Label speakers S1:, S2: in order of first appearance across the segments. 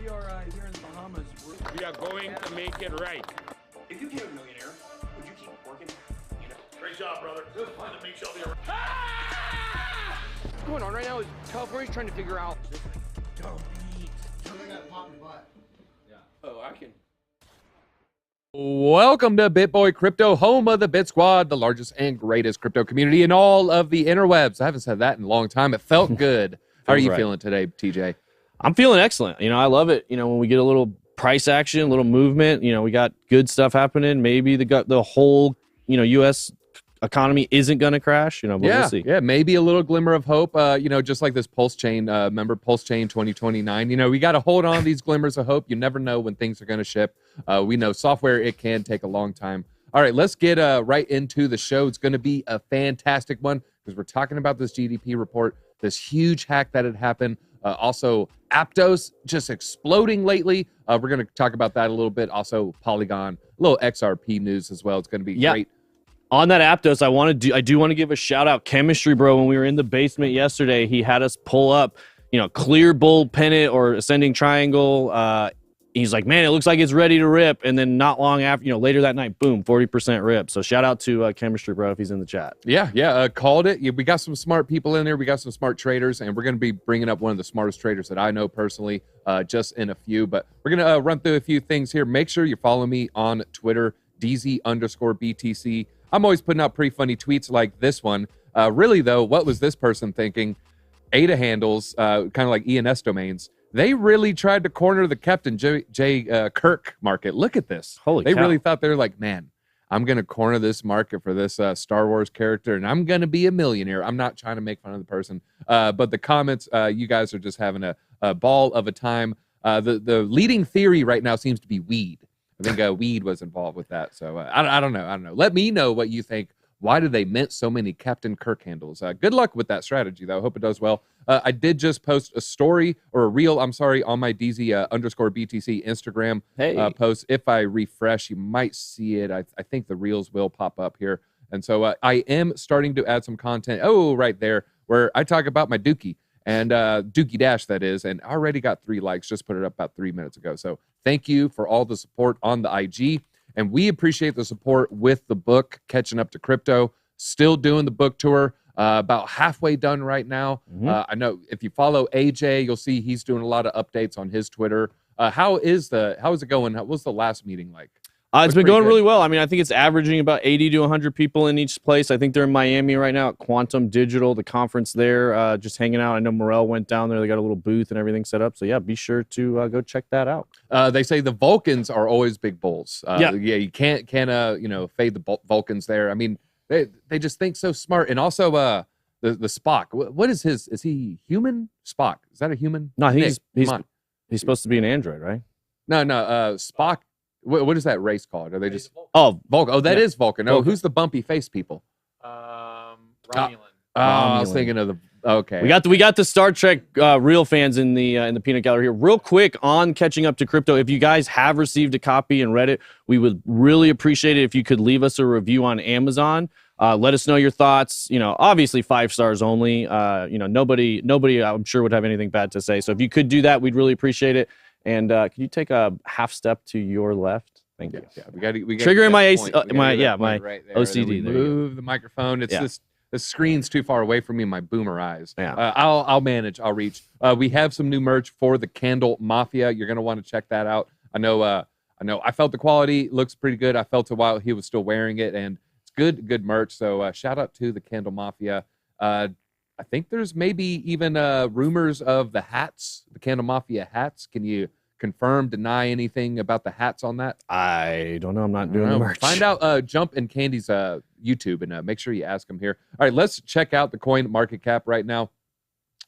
S1: we are here in the Bahamas.
S2: We are going to make it right.
S3: If you became a millionaire, would you keep working? You know?
S4: Great job, brother. It was fun to meet Shelby.
S1: What's going on right now is California's trying to figure out.
S3: Don't eat. Something that pop in the butt.
S1: Yeah. Oh, I can.
S5: Welcome to BitBoy Crypto, home of the BitSquad, the largest and greatest crypto community in all of the interwebs. I haven't said that in a long time. It felt good. How are you feeling today, TJ?
S6: I'm feeling excellent. You know, I love it. You know, when we get a little price action, a little movement, you know, we got good stuff happening. Maybe the whole, U.S. economy isn't going to crash, but we'll see.
S5: Yeah, maybe a little glimmer of hope, just like this Pulse Chain, remember Pulse Chain 2029? We got to hold on to these glimmers of hope. You never know when things are going to ship. We know software, it can take a long time. All right, let's get right into the show. It's going to be a fantastic one because we're talking about this GDP report, this huge hack that had happened. Also, Aptos just exploding lately. We're going to talk about that a little bit. Also, Polygon, a little XRP news as well. It's going to be great.
S6: On that Aptos, I do want to give a shout out. Chemistry Bro, when we were in the basement yesterday, he had us pull up, clear bull pennant or ascending triangle. He's like, man, it looks like it's ready to rip. And then not long after, later that night, boom, 40% rip. So shout out to Chemistry Bro if he's in the chat.
S5: Yeah, called it. We got some smart people in there. We got some smart traders, and we're going to be bringing up one of the smartest traders that I know personally, just in a few. But we're going to run through a few things here. Make sure you follow me on Twitter, DZ_BTC. I'm always putting out pretty funny tweets like this one. Really, though, what was this person thinking? ADA handles, kind of like ENS domains. They really tried to corner the Captain J. Kirk market. Look at this. They really thought they were like, man, I'm going to corner this market for this Star Wars character, and I'm going to be a millionaire. I'm not trying to make fun of the person. But the comments, you guys are just having a ball of a time. The leading theory right now seems to be weed. I think weed was involved with that. So I don't know. Let me know what you think. Why do they mint so many Captain Kirk handles? Good luck with that strategy, though. I hope it does well. I did just post a story or a reel, on my DZ_BTC Instagram post. If I refresh, you might see it. I think the reels will pop up here. And so I am starting to add some content. Oh, right there, where I talk about my Dookie and Dookie Dash, that is. And I already got 3 likes. Just put it up about 3 minutes ago. So thank you for all the support on the IG. And we appreciate the support with the book, Catching Up to Crypto. Still doing the book tour, about halfway done right now. I know if you follow AJ, you'll see he's doing a lot of updates on his Twitter. How is it going? What was the last meeting like?
S6: It's been going really well. I mean, I think it's averaging about 80 to 100 people in each place. I think they're in Miami right now at Quantum Digital, the conference there, just hanging out. I know Morel went down there. They got a little booth and everything set up. So, yeah, be sure to go check that out.
S5: They say the Vulcans are always big bulls. You can't fade the Vulcans there. I mean, they just think so smart. And also the Spock. What is his? Is he human? Spock. Is that a human?
S6: No, he's supposed to be an android, right?
S5: No, Spock. What is that race called? Are they just
S6: Vulcan?
S5: Oh, that is Vulcan. Oh, who's the bumpy face people?
S1: Romulan.
S5: I was thinking of the. Okay,
S6: we got the Star Trek real fans in the peanut gallery here. Real quick on Catching Up to Crypto. If you guys have received a copy and read it, we would really appreciate it if you could leave us a review on Amazon. Let us know your thoughts. Obviously 5 stars only. Nobody I'm sure would have anything bad to say. So if you could do that, we'd really appreciate it. And can you take a half step to your left? Thank you.
S5: Yeah, we got
S6: triggering my
S5: right there.
S6: OCD.
S5: Move the microphone. It's the screen's too far away from me. My boomer eyes.
S6: Yeah.
S5: I'll manage. I'll reach. We have some new merch for the Candle Mafia. You're gonna want to check that out. I know. I felt the quality looks pretty good. I felt it while he was still wearing it, and it's good merch. So shout out to the Candle Mafia. I think there's maybe even rumors of the hats, the Candle Mafia hats. Can you confirm, deny anything about the hats on that?
S6: I don't know. I'm not doing the merch.
S5: Find out. Jump in Candy's YouTube and make sure you ask him here. All right, let's check out the CoinMarketCap right now.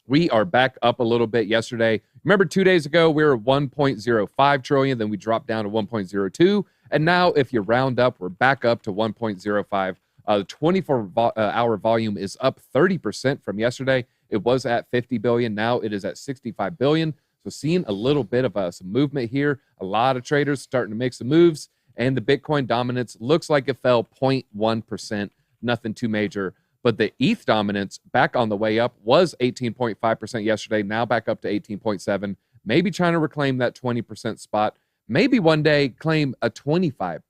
S5: We are back up a little bit yesterday. Remember 2 days ago, we were 1.05 trillion. Then we dropped down to 1.02. And now if you round up, we're back up to 1.05. The 24-hour volume is up 30% from yesterday. It was at 50 billion. Now it is at 65 billion. So seeing a little bit of some movement here. A lot of traders starting to make some moves. And the Bitcoin dominance looks like it fell 0.1%. Nothing too major. But the ETH dominance back on the way up was 18.5% yesterday. Now back up to 18.7. maybe trying to reclaim that 20% spot. Maybe one day claim a 25%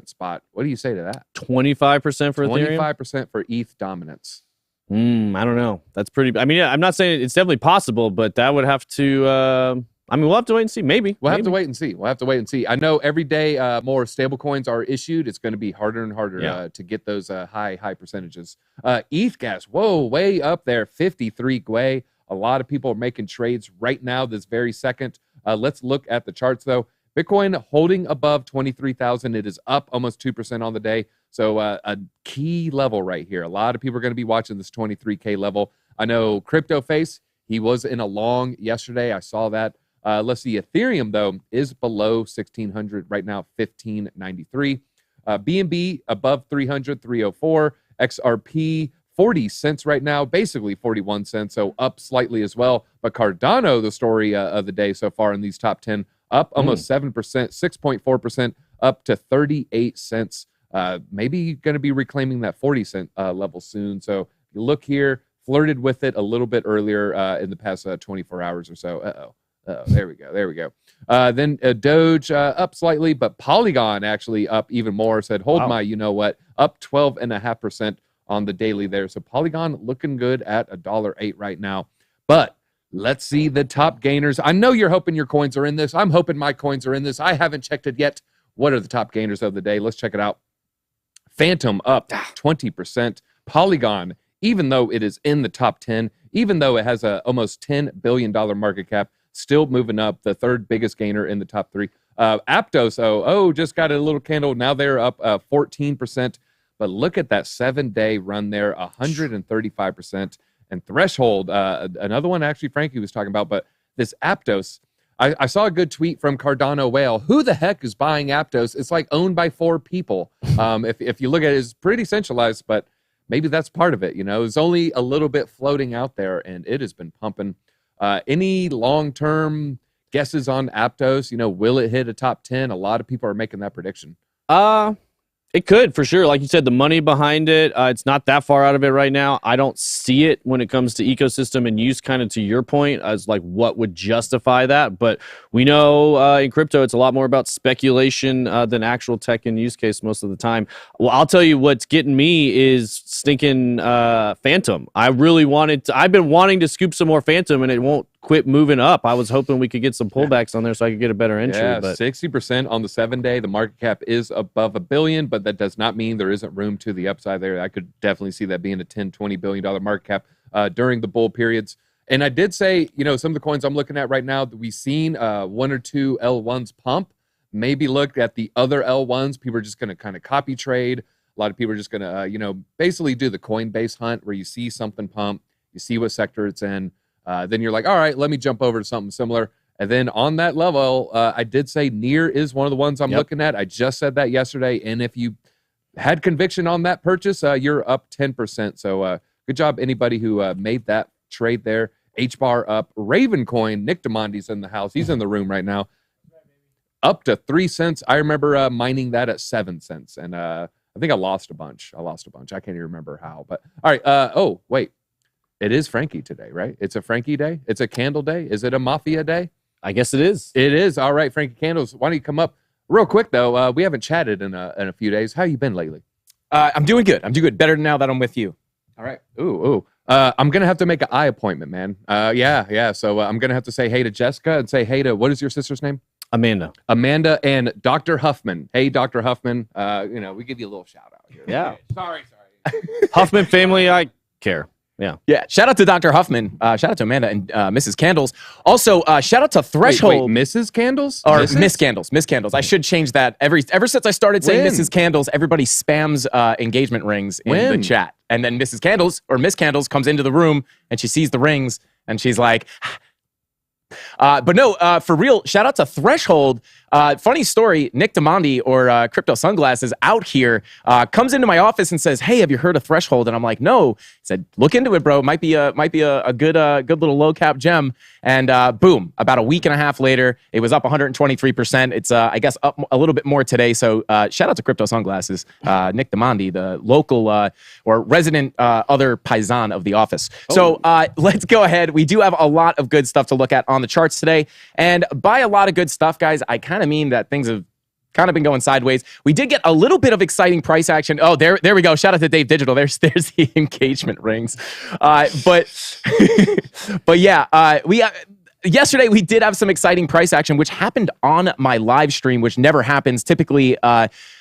S5: spot. What do you say to that?
S6: 25% for Ethereum?
S5: 25% for ETH dominance.
S6: I don't know. That's pretty. I mean, yeah, I'm not saying it's definitely possible, but that would have to. I mean, we'll have to wait and see. Maybe
S5: we'll have to wait and see. We'll have to wait and see. I know every day more stable coins are issued. It's going to be harder and harder to get those high percentages. ETH gas, whoa, way up there, 53 Gwei. A lot of people are making trades right now, this very second. Let's look at the charts though. Bitcoin holding above 23,000. It is up almost 2% on the day. So a key level right here. A lot of people are going to be watching this 23K level. I know Crypto Face, he was in a long yesterday. I saw that. Let's see. Ethereum, though, is below 1,600 right now, 1,593. BNB above 300, 304. XRP, 40 cents right now, basically 41 cents, so up slightly as well. But Cardano, the story of the day so far in these top 10, up almost 7%, 6.4%, up to 38 cents. Maybe going to be reclaiming that 40 cent level soon. So you look here, flirted with it a little bit earlier in the past 24 hours or so. There we go. Then Doge up slightly, but Polygon actually up even more. Said, hold my, you know what, up 12.5% on the daily there. So Polygon looking good at $1.08 right now. But let's see the top gainers. I know you're hoping your coins are in this. I'm hoping my coins are in this. I haven't checked it yet. What are the top gainers of the day? Let's check it out. Phantom up 20%. Polygon, even though it is in the top 10, even though it has a almost $10 billion market cap, still moving up, the third biggest gainer in the top three. Aptos, just got a little candle. Now they're up 14%. But look at that 7-day run there, 135%. And Threshold, another one actually Frankie was talking about, but this Aptos, I saw a good tweet from Cardano Whale. Who the heck is buying Aptos? It's like owned by 4 people. If you look at it, it's pretty centralized, but maybe that's part of it. You know, it's only a little bit floating out there, and it has been pumping. Any long-term guesses on Aptos? You know, will it hit a top 10? A lot of people are making that prediction.
S6: It could, for sure. Like you said, the money behind it, it's not that far out of it right now. I don't see it when it comes to ecosystem and use, kind of to your point, as like what would justify that. But we know in crypto, it's a lot more about speculation than actual tech and use case most of the time. Well, I'll tell you what's getting me is stinking Phantom. I've been wanting to scoop some more Phantom, and it won't quit moving up. I was hoping we could get some pullbacks on there so I could get a better entry.
S5: Yeah,
S6: but
S5: 60% on the 7-day. The market cap is above $1 billion, but that does not mean there isn't room to the upside there. I could definitely see that being a $10-20 billion market cap during the bull periods. And I did say, you know, some of the coins I'm looking at right now, that we've seen 1 or 2 L1s pump. Maybe look at the other L1s. People are just going to kind of copy trade. A lot of people are just going to, basically do the Coinbase hunt where you see something pump, you see what sector it's in. Then you're like, all right, let me jump over to something similar. And then on that level, I did say Near is one of the ones I'm looking at. I just said that yesterday. And if you had conviction on that purchase, you're up 10%. So good job, anybody who made that trade there. H-bar up. Raven Coin, Nick Demondi's in the house. He's in the room right now. Up to 3 cents. I remember mining that at 7 cents. And I think I lost a bunch. I can't even remember how. But all right. Wait. It is Frankie today, right? It's a Frankie day? It's a candle day? Is it a Mafia day?
S6: I guess it is.
S5: It is. All right, Frankie Candles. Why don't you come up real quick, though? We haven't chatted in a few days. How you been lately?
S7: I'm doing good. Better now that I'm with you.
S5: All right. Ooh. I'm going to have to make an eye appointment, man. Yeah. So I'm going to have to say hey to Jessica and say hey to, what is your sister's name?
S6: Amanda
S5: and Dr. Huffman. Hey, Dr. Huffman. We give you a little shout out here.
S6: Yeah.
S1: Sorry.
S6: Huffman family, I care.
S7: Yeah. Shout out to Dr. Huffman. Shout out to Amanda and Mrs. Candles. Also, shout out to Threshold.
S5: Wait, Mrs. Candles?
S7: Or Miss Candles. Miss Candles. I should change that. Ever since I started saying Mrs. Candles, everybody spams engagement rings in the chat. And then Mrs. Candles or Miss Candles comes into the room and she sees the rings and she's like... But no, for real, shout out to Threshold. Funny story, Nick Demondi or Crypto Sunglasses out here comes into my office and says, hey, have you heard of Threshold? And I'm like, no. He said, look into it, bro. Might be a good little low cap gem. And boom, about a week and a half later, it was up 123%. It's I guess up a little bit more today. So shout out to Crypto Sunglasses, Nick Demondi, the local or resident other paisan of the office. So let's go ahead. We do have a lot of good stuff to look at on the chart. charts today. And by a lot of good stuff, guys, I kind of mean that things have kind of been going sideways. We did get a little bit of exciting price action. Oh, there we go. Shout out to Dave Digital. There's the engagement rings. But yeah, yesterday we did have some exciting price action, which happened on my live stream, which never happens. Typically,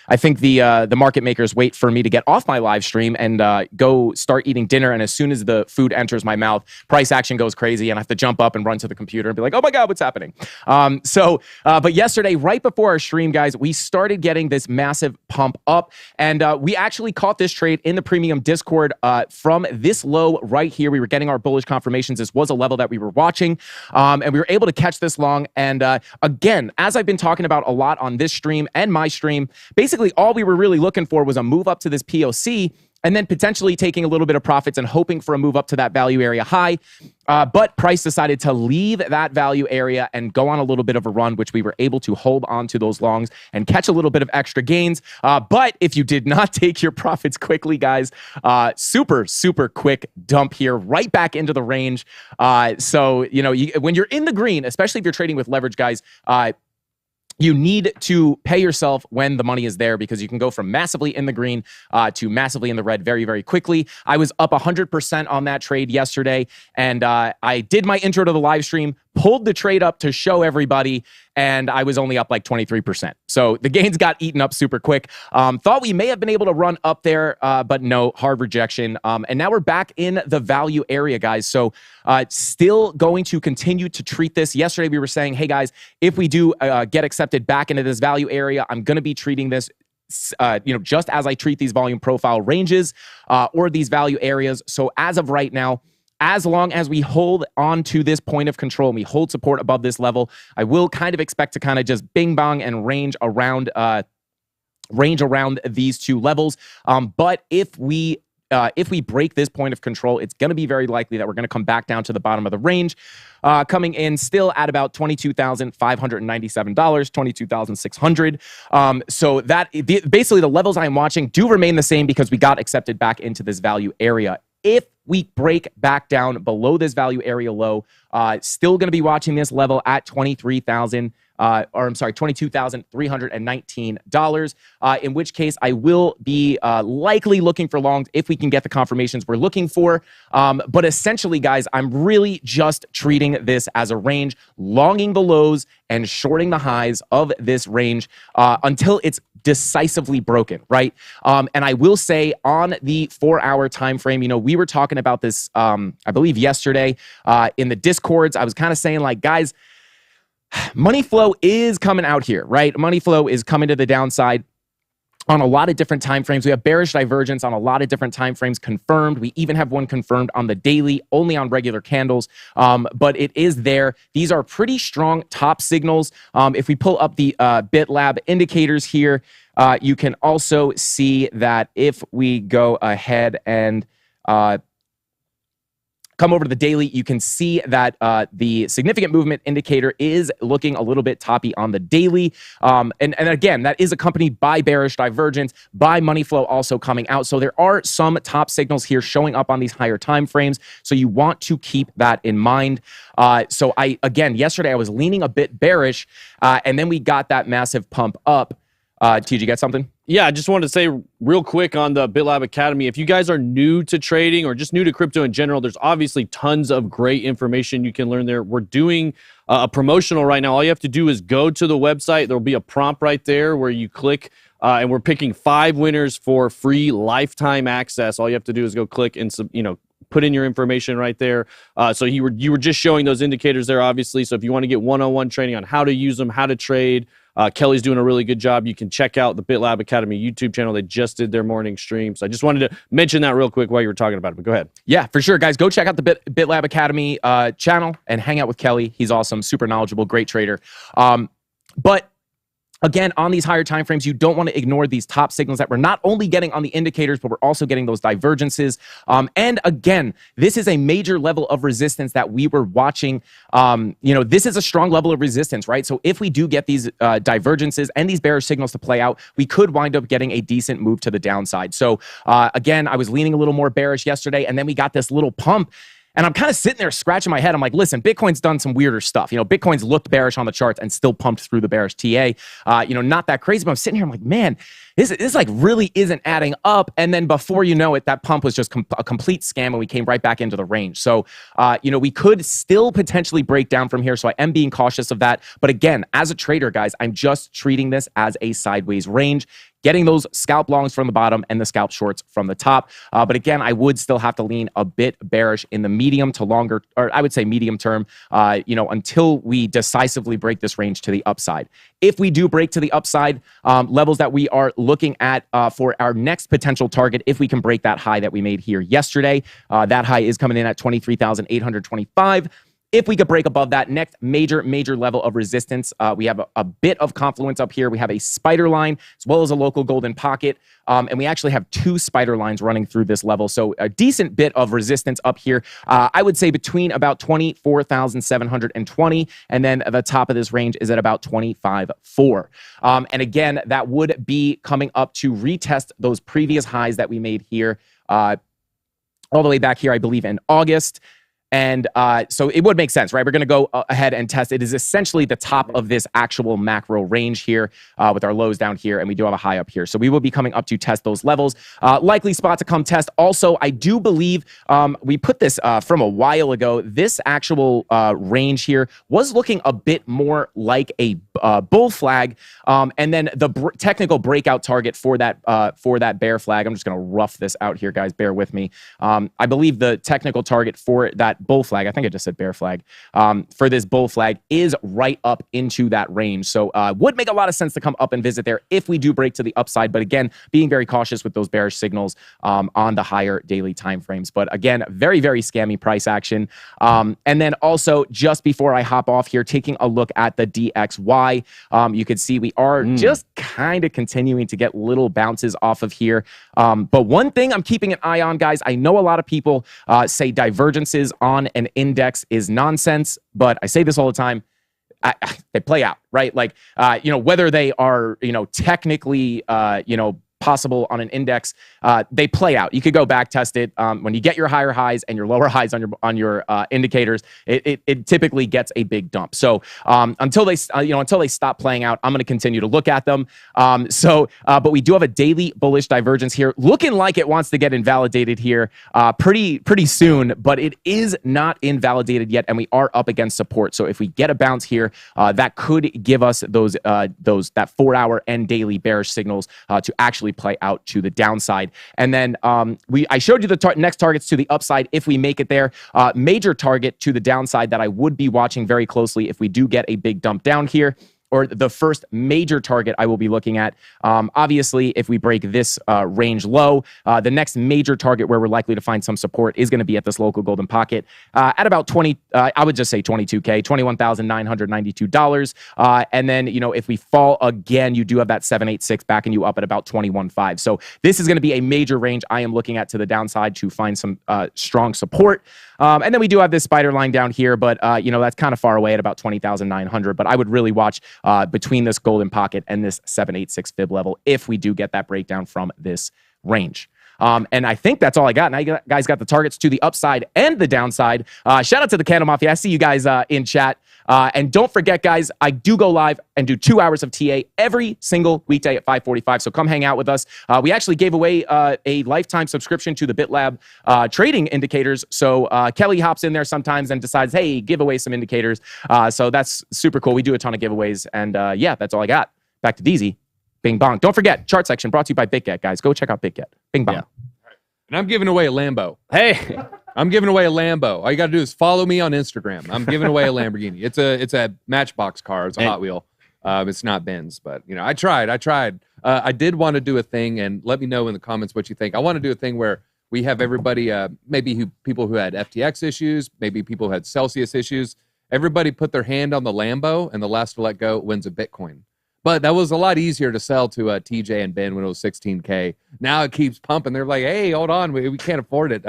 S7: I think the market makers wait for me to get off my live stream and go start eating dinner. And as soon as the food enters my mouth, price action goes crazy, and I have to jump up and run to the computer and be like, "Oh my God, what's happening?" But yesterday, right before our stream, guys, we started getting this massive pump up, and we actually caught this trade in the premium Discord from this low right here. We were getting our bullish confirmations. This was a level that we were watching, and we were able to catch this long. And again, as I've been talking about a lot on this stream and my stream, basically all we were really looking for was a move up to this POC and then potentially taking a little bit of profits and hoping for a move up to that value area high. But price decided to leave that value area and go on a little bit of a run, which we were able to hold on to those longs and catch a little bit of extra gains. But if you did not take your profits quickly, guys, super quick dump here, right back into the range. So, when you're in the green, especially if you're trading with leverage, guys, you need to pay yourself when the money is there, because you can go from massively in the green to massively in the red very, very quickly. I was up 100% on that trade yesterday, and I did my intro to the live stream, pulled the trade up to show everybody, and I was only up like 23%. So the gains got eaten up super quick. Thought we may have been able to run up there, but no, hard rejection. And now we're back in the value area, guys. So still going to continue to treat this. Yesterday we were saying, hey guys, if we do get accepted back into this value area, I'm going to be treating this just as I treat these volume profile ranges or these value areas. So as of right now, as long as we hold on to this point of control and we hold support above this level, I will kind of expect to kind of just bing bong and range around these two levels. But if we break this point of control, it's going to be very likely that we're going to come back down to the bottom of the range, coming in still at about $22,597, $22,600. So that basically the levels I'm watching do remain the same because we got accepted back into this value area. If we break back down below this value area low, still going to be watching this level at $22,319, in which case I will be likely looking for longs if we can get the confirmations we're looking for. But essentially, guys, I'm really just treating this as a range, longing the lows and shorting the highs of this range until it's decisively broken, right? And I will say on the 4-hour time frame, we were talking about this, I believe yesterday in the Discords. I was kind of saying like, guys, money flow is coming out here, right? Money flow is coming to the downside on a lot of different time frames. We have bearish divergence on a lot of different time frames confirmed. We even have one confirmed on the daily, only on regular candles, but it is there. These are pretty strong top signals. If we pull up the BitLab indicators here, you can also see that if we go ahead and come over to the daily, you can see that the significant movement indicator is looking a little bit toppy on the daily. And again, that is accompanied by bearish divergence, by money flow also coming out. So there are some top signals here showing up on these higher time frames. So you want to keep that in mind. So yesterday I was leaning a bit bearish, and then we got that massive pump up. Did you get something?
S6: Yeah, I just wanted to say real quick on the BitLab Academy, if you guys are new to trading or just new to crypto in general, there's obviously tons of great information you can learn there. We're doing a promotional right now. All you have to do is go to the website. There'll be a prompt right there where you click, and we're picking 5 winners for free lifetime access. All you have to do is go click and put in your information right there. So you were just showing those indicators there, obviously. So if you want to get one-on-one training on how to use them, how to trade, Kelly's doing a really good job. You can check out the BitLab Academy YouTube channel. They just did their morning stream. So I just wanted to mention that real quick while you were talking about it, but go ahead.
S7: Yeah, for sure, guys. Go check out the BitLab Academy channel and hang out with Kelly. He's awesome, super knowledgeable, great trader. But again, on these higher time frames, you don't want to ignore these top signals that we're not only getting on the indicators, but we're also getting those divergences. And again, this is a major level of resistance that we were watching. This is a strong level of resistance, right? So if we do get these divergences and these bearish signals to play out, we could wind up getting a decent move to the downside. So again, I was leaning a little more bearish yesterday, and then we got this little pump. And I'm kind of sitting there scratching my head. I'm like, listen, Bitcoin's done some weirder stuff. You know, Bitcoin's looked bearish on the charts and still pumped through the bearish TA. You know, not that crazy, but I'm sitting here, I'm like, man, this like really isn't adding up. And then before you know it, that pump was just a complete scam and we came right back into the range. So, you know, we could still potentially break down from here. So I am being cautious of that. But again, as a trader, guys, I'm just treating this as a sideways range, getting those scalp longs from the bottom and the scalp shorts from the top. But again, I would still have to lean a bit bearish in the medium to longer, or I would say medium term, you know, until we decisively break this range to the upside. If we do break to the upside, levels that we are looking at for our next potential target, if we can break that high that we made here yesterday, that high is coming in at 23,825. If we could break above that next major level of resistance, we have a bit of confluence up here. We have a spider line as well as a local golden pocket. And we actually have 2 spider lines running through this level. So a decent bit of resistance up here. I would say between about 24,720 and then the top of this range is at about 25.4. And again, that would be coming up to retest those previous highs that we made here all the way back here, I believe, in August. And so it would make sense, right? We're going to go ahead and test. It is essentially the top of this actual macro range here with our lows down here, and we do have a high up here. So we will be coming up to test those levels. Likely spot to come test. Also, I do believe we put this from a while ago. This actual range here was looking a bit more like a bull flag. And then the technical breakout target for that bear flag, I'm just going to rough this out here, guys. Bear with me. I believe the technical target for that bull flag, I think I just said bear flag, for this bull flag is right up into that range. So would make a lot of sense to come up and visit there if we do break to the upside. But again, being very cautious with those bearish signals on the higher daily time frames. But again, very scammy price action. And then also just before I hop off here, taking a look at the DXY, you can see we are just kind of continuing to get little bounces off of here. But one thing I'm keeping an eye on, guys, I know a lot of people say divergences on an index is nonsense, but I say this all the time. They play out, right? Like, you know, whether they are, you know, technically, you know, possible on an index, they play out. You could go back test it. When you get your higher highs and your lower highs on your indicators, it typically gets a big dump. So until they stop playing out, I'm going to continue to look at them. But we do have a daily bullish divergence here, looking like it wants to get invalidated here pretty soon, but it is not invalidated yet, and we are up against support. So if we get a bounce here, that could give us that 4-hour and daily bearish signals to actually play out to the downside. And then I showed you the next targets to the upside if we make it there. Major target to the downside that I would be watching very closely if we do get a big dump down here, or the first major target I will be looking at. Obviously, if we break this range low, the next major target where we're likely to find some support is going to be at this local golden pocket at about 20, I would just say 22K, $21,992. And then, you know, if we fall again, you do have that 786 backing you up at about 21.5. So this is going to be a major range I am looking at to the downside to find some strong support. And then we do have this spider line down here, but, you know, that's kind of far away at about 20,900. But I would really watch between this golden pocket and this 786 fib level if we do get that breakdown from this range. And I think that's all I got. Now you guys got the targets to the upside and the downside. Shout out to the Candle Mafia. I see you guys in chat. And don't forget, guys, I do go live and do 2 hours of TA every single weekday at 5:45. So come hang out with us. We actually gave away a lifetime subscription to the BitLab trading indicators. So Kelly hops in there sometimes and decides, hey, give away some indicators. So that's super cool. We do a ton of giveaways. And yeah, that's all I got. Back to DZ. Bing bong. Don't forget, chart section brought to you by BitGet, guys. Go check out BitGet. Bing bong. Yeah.
S5: And I'm giving away a Lambo.
S6: Hey,
S5: I'm giving away a Lambo. All you got to do is follow me on Instagram. I'm giving away a Lamborghini. It's a Matchbox car. It's a Hot Wheel. It's not Benz, but you know, I tried. I did want to do a thing, and let me know in the comments what you think. I want to do a thing where we have everybody, maybe people who had FTX issues, maybe people who had Celsius issues. Everybody put their hand on the Lambo, and the last to let go wins a Bitcoin. But that was a lot easier to sell to TJ and Ben when it was 16K. Now it keeps pumping. They're like, hey, hold on, we can't afford it.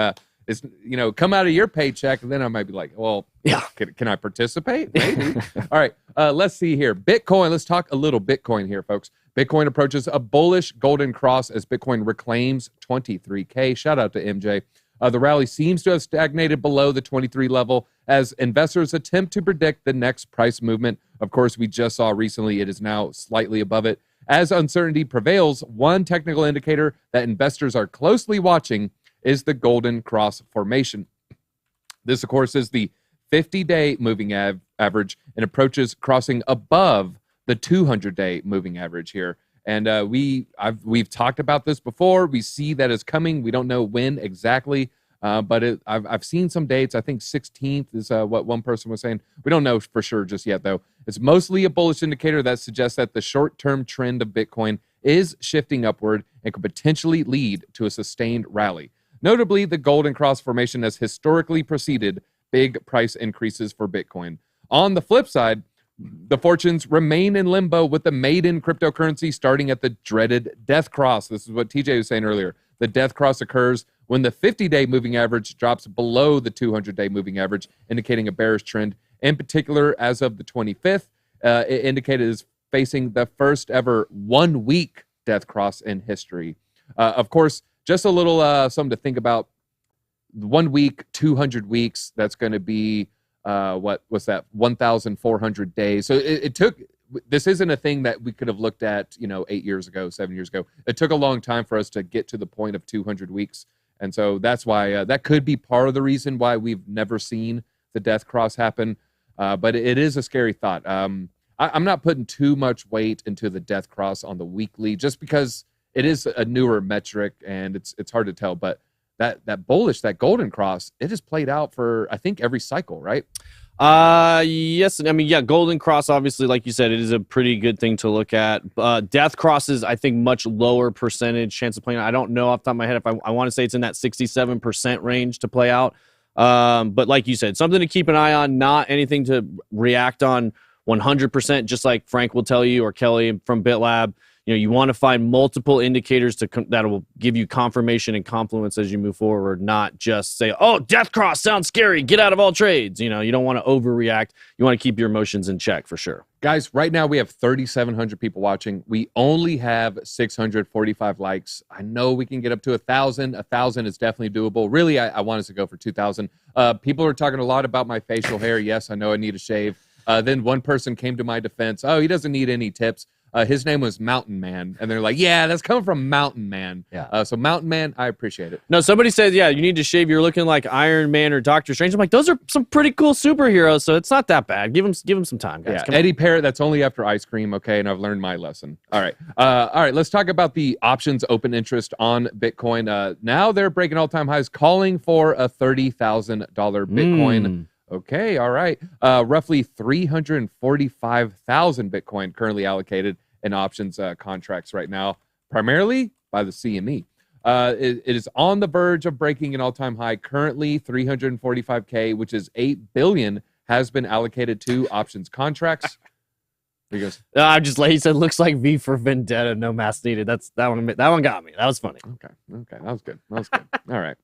S5: It's, you know, come out of your paycheck. And then I might be like, well, yeah, can I participate? Maybe. All right, let's see here. Bitcoin. Let's talk a little Bitcoin here, folks. Bitcoin approaches a bullish golden cross as Bitcoin reclaims 23K. Shout out to MJ. The rally seems to have stagnated below the 23 level as investors attempt to predict the next price movement. Of course, we just saw recently it is now slightly above it. As uncertainty prevails, one technical indicator that investors are closely watching is the Golden Cross formation. This, of course, is the 50-day moving average and approaches crossing above the 200-day moving average here. And we've talked about this before. We see that it's coming. We don't know when exactly, but I've seen some dates. I think 16th is what one person was saying. We don't know for sure just yet, though. It's mostly a bullish indicator that suggests that the short-term trend of Bitcoin is shifting upward and could potentially lead to a sustained rally. Notably, the Golden Cross formation has historically preceded big price increases for Bitcoin. On the flip side, the fortunes remain in limbo with the maiden cryptocurrency starting at the dreaded death cross. This is what TJ was saying earlier. The death cross occurs when the 50-day moving average drops below the 200-day moving average, indicating a bearish trend. In particular, as of the 25th, it indicated is facing the first ever 1 week death cross in history. Of course, just a little something to think about. 1 week, 200 weeks, that's going to be what was that, 1,400 days. So it took, this isn't a thing that we could have looked at 8 years ago, 7 years ago. It took a long time for us to get to the point of 200 weeks, and so that's why that could be part of the reason why we've never seen the death cross happen. But it is a scary thought. I'm not putting too much weight into the death cross on the weekly, just because it is a newer metric and it's hard to tell. But that bullish, that golden cross, it has played out for, I think, every cycle, right?
S6: Yes. I mean, yeah, golden cross, obviously, like you said, it is a pretty good thing to look at. Death crosses, I think, much lower percentage chance of playing out. I don't know off the top of my head if I want to say it's in that 67% range to play out. But like you said, something to keep an eye on, not anything to react on 100%, just like Frank will tell you, or Kelly from BitLab. You want to find multiple indicators that will give you confirmation and confluence as you move forward, not just say, oh, death cross sounds scary, get out of all trades. You don't want to overreact. You want to keep your emotions in check for sure.
S5: Guys, right now we have 3,700 people watching. We only have 645 likes. I know we can get up to 1,000. 1,000 is definitely doable. Really, I want us to go for 2,000. People are talking a lot about my facial hair. Yes, I know I need a shave. Then one person came to my defense. Oh, he doesn't need any tips. His name was Mountain Man, and they're like, yeah, that's coming from Mountain Man.
S6: Yeah.
S5: So Mountain Man, I appreciate it.
S6: No, somebody said, yeah, you need to shave. You're looking like Iron Man or Doctor Strange. I'm like, those are some pretty cool superheroes, so it's not that bad. Give them some time, guys.
S5: Yeah, Eddie Parrott, that's only after ice cream, okay, and I've learned my lesson. All right. All right, let's talk about the options open interest on Bitcoin. Now they're breaking all-time highs, calling for a $30,000 Bitcoin. Okay, all right. Roughly 345,000 Bitcoin currently allocated in options contracts right now, primarily by the CME. It is on the verge of breaking an all-time high. Currently, 345K, which is $8 billion, has been allocated to options contracts. There he goes.
S6: I'm just like he said, looks like V for Vendetta, no mask needed. That one got me. That was funny.
S5: Okay, that was good. All right.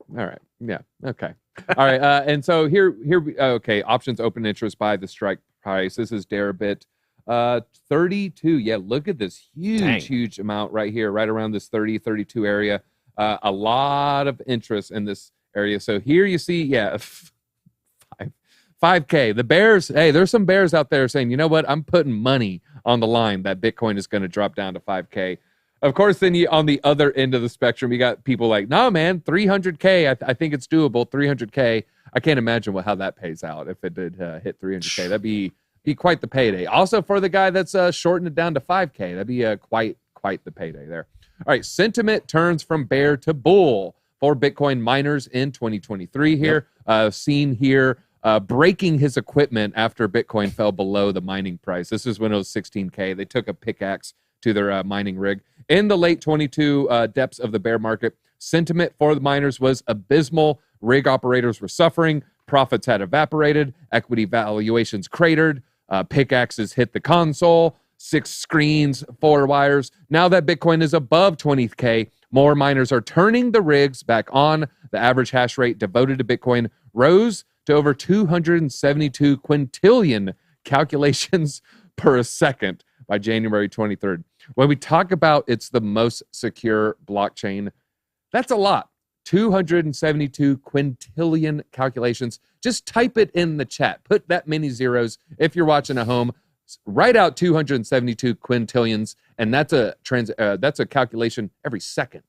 S5: Yeah, okay. All right, and so here we okay, options open interest by the strike price. This is Deribit. 32. Yeah, look at this huge amount right here, right around this 30, 32 area. A lot of interest in this area. So here you see, yeah, 5K. The bears, hey, there's some bears out there saying, you know what, I'm putting money on the line that Bitcoin is going to drop down to 5K. Of course, then on the other end of the spectrum, you got people like, no, man, 300K. I think it's doable, 300K. I can't imagine how that pays out if it did hit 300K. That'd be quite the payday. Also, for the guy that's shorting it down to 5K, that'd be quite the payday there. All right, sentiment turns from bear to bull for Bitcoin miners in 2023 here. Seen here breaking his equipment after Bitcoin fell below the mining price. This is when it was 16K. They took a pickaxe to their mining rig. In the late 22 depths of the bear market, sentiment for the miners was abysmal. Rig operators were suffering. Profits had evaporated. Equity valuations cratered. Pickaxes hit the console. 6 screens, 4 wires. Now that Bitcoin is above 20K, more miners are turning the rigs back on. The average hash rate devoted to Bitcoin rose to over 272 quintillion calculations per second by January 23rd. When we talk about it's the most secure blockchain, that's a lot. 272 quintillion calculations. Just type it in the chat. Put that many zeros if you're watching at home. Write out 272 quintillions, and that's a calculation every second.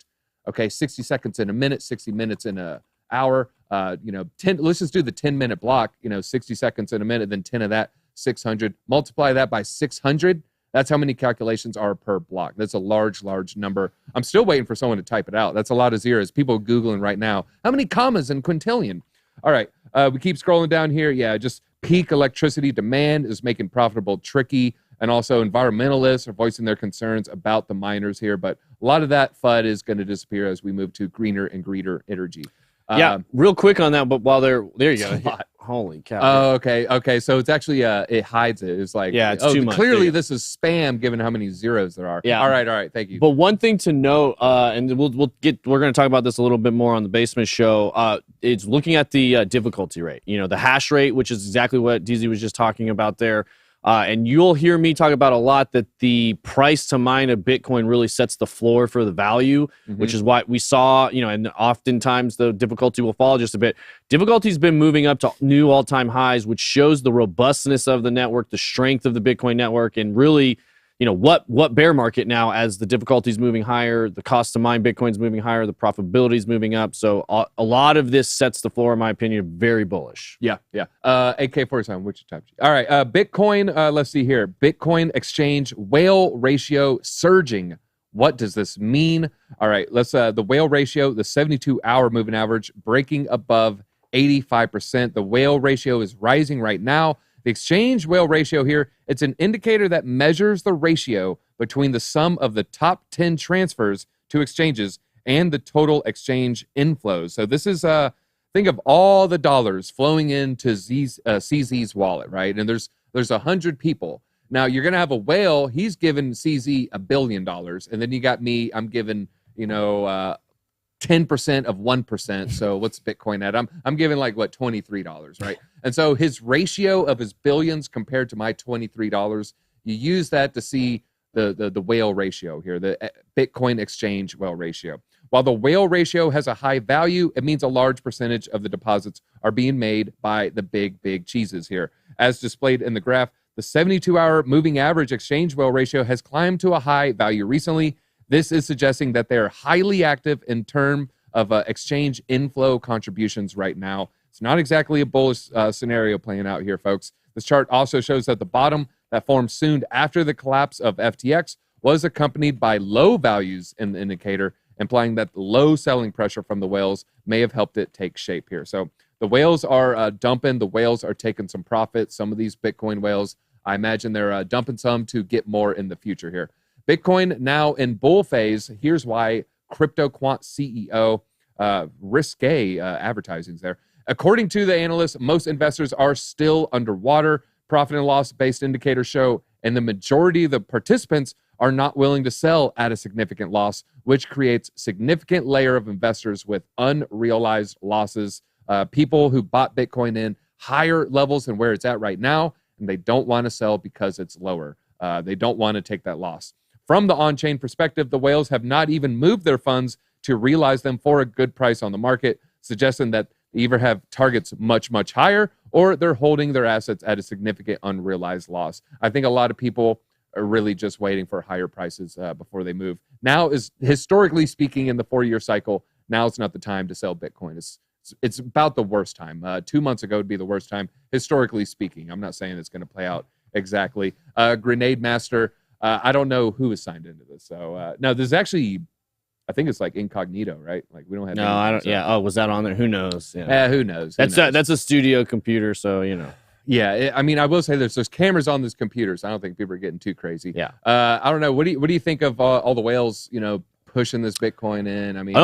S5: Okay, 60 seconds in a minute, 60 minutes in an hour. 10. Let's just do the 10-minute block. 60 seconds in a minute, then 10 of that, 600. Multiply that by 600. That's how many calculations are per block. That's a large, large number. I'm still waiting for someone to type it out. That's a lot of zeros. People Googling right now. How many commas in quintillion? All right, we keep scrolling down here. Yeah, just peak electricity demand is making profitable tricky, and also environmentalists are voicing their concerns about the miners here. But a lot of that FUD is going to disappear as we move to greener and greener energy.
S6: Yeah, real quick on that, but while there you go. Holy cow.
S5: Oh, okay. So it's actually, it hides it. It's like,
S6: yeah, it's too much.
S5: Clearly this is spam given how many zeros there are.
S6: Yeah.
S5: All right. Thank you.
S6: But one thing to note, and we're going to talk about this a little bit more on the Basement Show, is looking at the difficulty rate, the hash rate, which is exactly what DZ was just talking about there. And you'll hear me talk about a lot that the price to mine a Bitcoin really sets the floor for the value, which is what we saw, and oftentimes the difficulty will fall just a bit. Difficulty's been moving up to new all-time highs, which shows the robustness of the network, the strength of the Bitcoin network, and really, what bear market now as the difficulty's moving higher, the cost to mine Bitcoin's moving higher, the profitability's moving up. So a lot of this sets the floor, in my opinion, very bullish.
S5: Yeah. AK-47, which type? All right, Bitcoin, let's see here. Bitcoin exchange whale ratio surging. What does this mean? All right, let's, the whale ratio, the 72-hour moving average, breaking above 85%. The whale ratio is rising right now. The exchange whale ratio here, it's an indicator that measures the ratio between the sum of the top 10 transfers to exchanges and the total exchange inflows. So this is, think of all the dollars flowing into CZ's wallet, right? And there's 100 people. Now you're going to have a whale. He's given CZ $1 billion. And then you got me, I'm giving, 10% of 1%. So what's Bitcoin at? I'm giving like what, $23, right? And so his ratio of his billions compared to my $23, you use that to see the whale ratio here, the Bitcoin exchange whale ratio. While the whale ratio has a high value, it means a large percentage of the deposits are being made by the big cheeses here. As displayed in the graph, the 72-hour moving average exchange whale ratio has climbed to a high value recently. This is suggesting that they are highly active in terms of exchange inflow contributions right now. It's not exactly a bullish scenario playing out here, folks. This chart also shows that the bottom that formed soon after the collapse of FTX was accompanied by low values in the indicator, implying that the low selling pressure from the whales may have helped it take shape here. So the whales are dumping. The whales are taking some profit. Some of these Bitcoin whales, I imagine they're dumping some to get more in the future here. Bitcoin now in bull phase. Here's why. Crypto Quant CEO, risque advertisings there. According to the analysts, most investors are still underwater. Profit and loss based indicators show, and the majority of the participants are not willing to sell at a significant loss, which creates significant layer of investors with unrealized losses. People who bought Bitcoin in higher levels than where it's at right now, and they don't want to sell because it's lower. They don't want to take that loss. From the on-chain perspective, the whales have not even moved their funds to realize them for a good price on the market, suggesting that they either have targets much higher or they're holding their assets at a significant unrealized loss. I think a lot of people are really just waiting for higher prices before they move. Now is, historically speaking, in the 4-year cycle, now is not the time to sell Bitcoin. It's about the worst time. 2 months ago would be the worst time, historically speaking. I'm not saying it's going to play out exactly. Grenade Master, I don't know who is signed into this. So no, there's actually, I think it's like incognito, right? Like we don't have.
S6: No, I don't. So. Yeah. Oh, was that on there? Who knows?
S5: Yeah. Who knows?
S6: That's a studio computer, so you know.
S5: Yeah, I mean, I will say there's cameras on this computer, so I don't think people are getting too crazy.
S6: Yeah.
S5: I don't know. What do you think of all the whales? Pushing this Bitcoin in. I mean,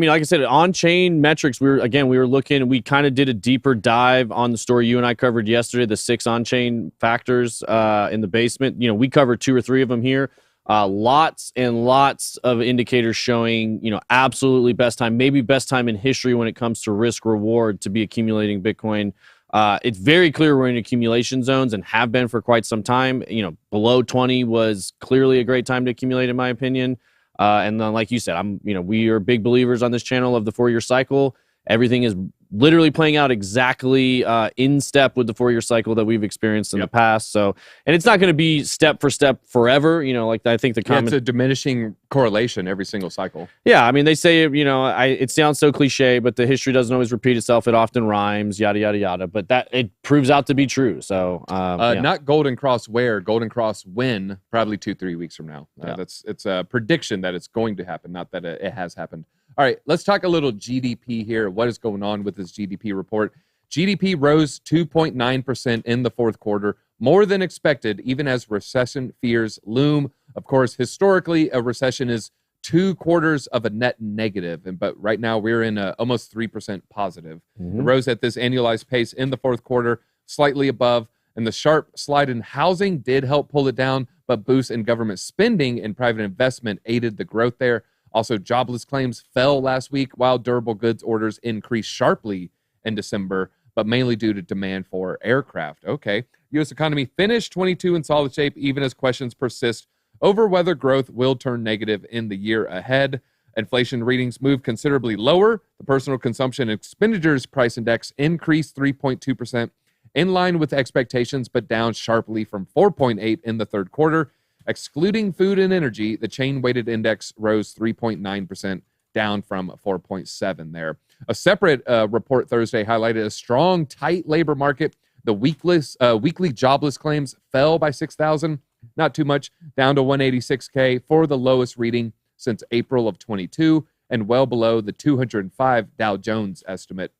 S6: like I said, on-chain metrics. We were looking. We kind of did a deeper dive on the story you and I covered yesterday. The 6 on-chain factors in the basement. We covered 2 or 3 of them here. Lots and lots of indicators showing, absolutely best time, maybe best time in history when it comes to risk reward to be accumulating Bitcoin. It's very clear we're in accumulation zones and have been for quite some time. Below 20 was clearly a great time to accumulate, in my opinion. And then, like you said, we are big believers on this channel of the 4-year cycle. Everything is literally playing out exactly in step with the 4-year cycle that we've experienced in the past. So, and it's not going to be step for step forever. Like I think the comment,
S5: it's a diminishing correlation every single cycle.
S6: Yeah, I mean, they say, it sounds so cliche, but the history doesn't always repeat itself. It often rhymes, yada, yada, yada. But that it proves out to be true. So,
S5: not Golden Cross where, Golden Cross when, probably 2-3 weeks from now. It's a prediction that it's going to happen, not that it has happened. All right, let's talk a little GDP here. What is going on with this GDP report? GDP rose 2.9% in the fourth quarter, more than expected, even as recession fears loom. Of course, historically, a recession is 2 quarters of a net negative, but right now we're in almost 3% positive. It rose at this annualized pace in the fourth quarter, slightly above, and the sharp slide in housing did help pull it down, but boosts in government spending and private investment aided the growth there. Also, jobless claims fell last week, while durable goods orders increased sharply in December, but mainly due to demand for aircraft. Okay. U.S. economy finished 22 in solid shape, even as questions persist over whether growth will turn negative in the year ahead. Inflation readings moved considerably lower. The personal consumption expenditures price index increased 3.2%, in line with expectations, but down sharply from 4.8 in the third quarter. Excluding food and energy, the chain-weighted index rose 3.9%, down from 4.7 there. A separate report Thursday highlighted a strong, tight labor market. The weekly jobless claims fell by 6,000, not too much, down to 186K for the lowest reading since April of 22, and well below the 205 Dow Jones estimate.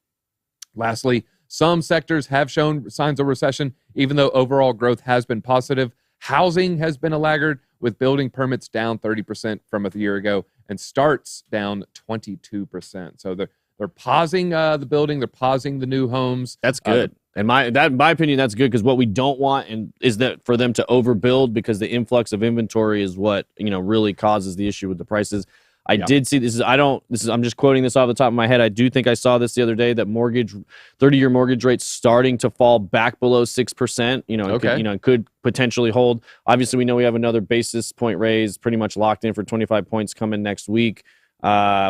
S5: Lastly, some sectors have shown signs of recession, even though overall growth has been positive. Housing has been a laggard, with building permits down 30% from a year ago and starts down 22%. So they're pausing the building, they're pausing the new homes.
S6: That's good. In my opinion, that's good, because what we don't want is that for them to overbuild, because the influx of inventory is what really causes the issue with the prices. I did see this. I'm just quoting this off the top of my head. I do think I saw this the other day, that 30-year mortgage rates starting to fall back below 6%. It could potentially hold. Obviously, we know we have another basis point raise pretty much locked in for 25 points coming next week,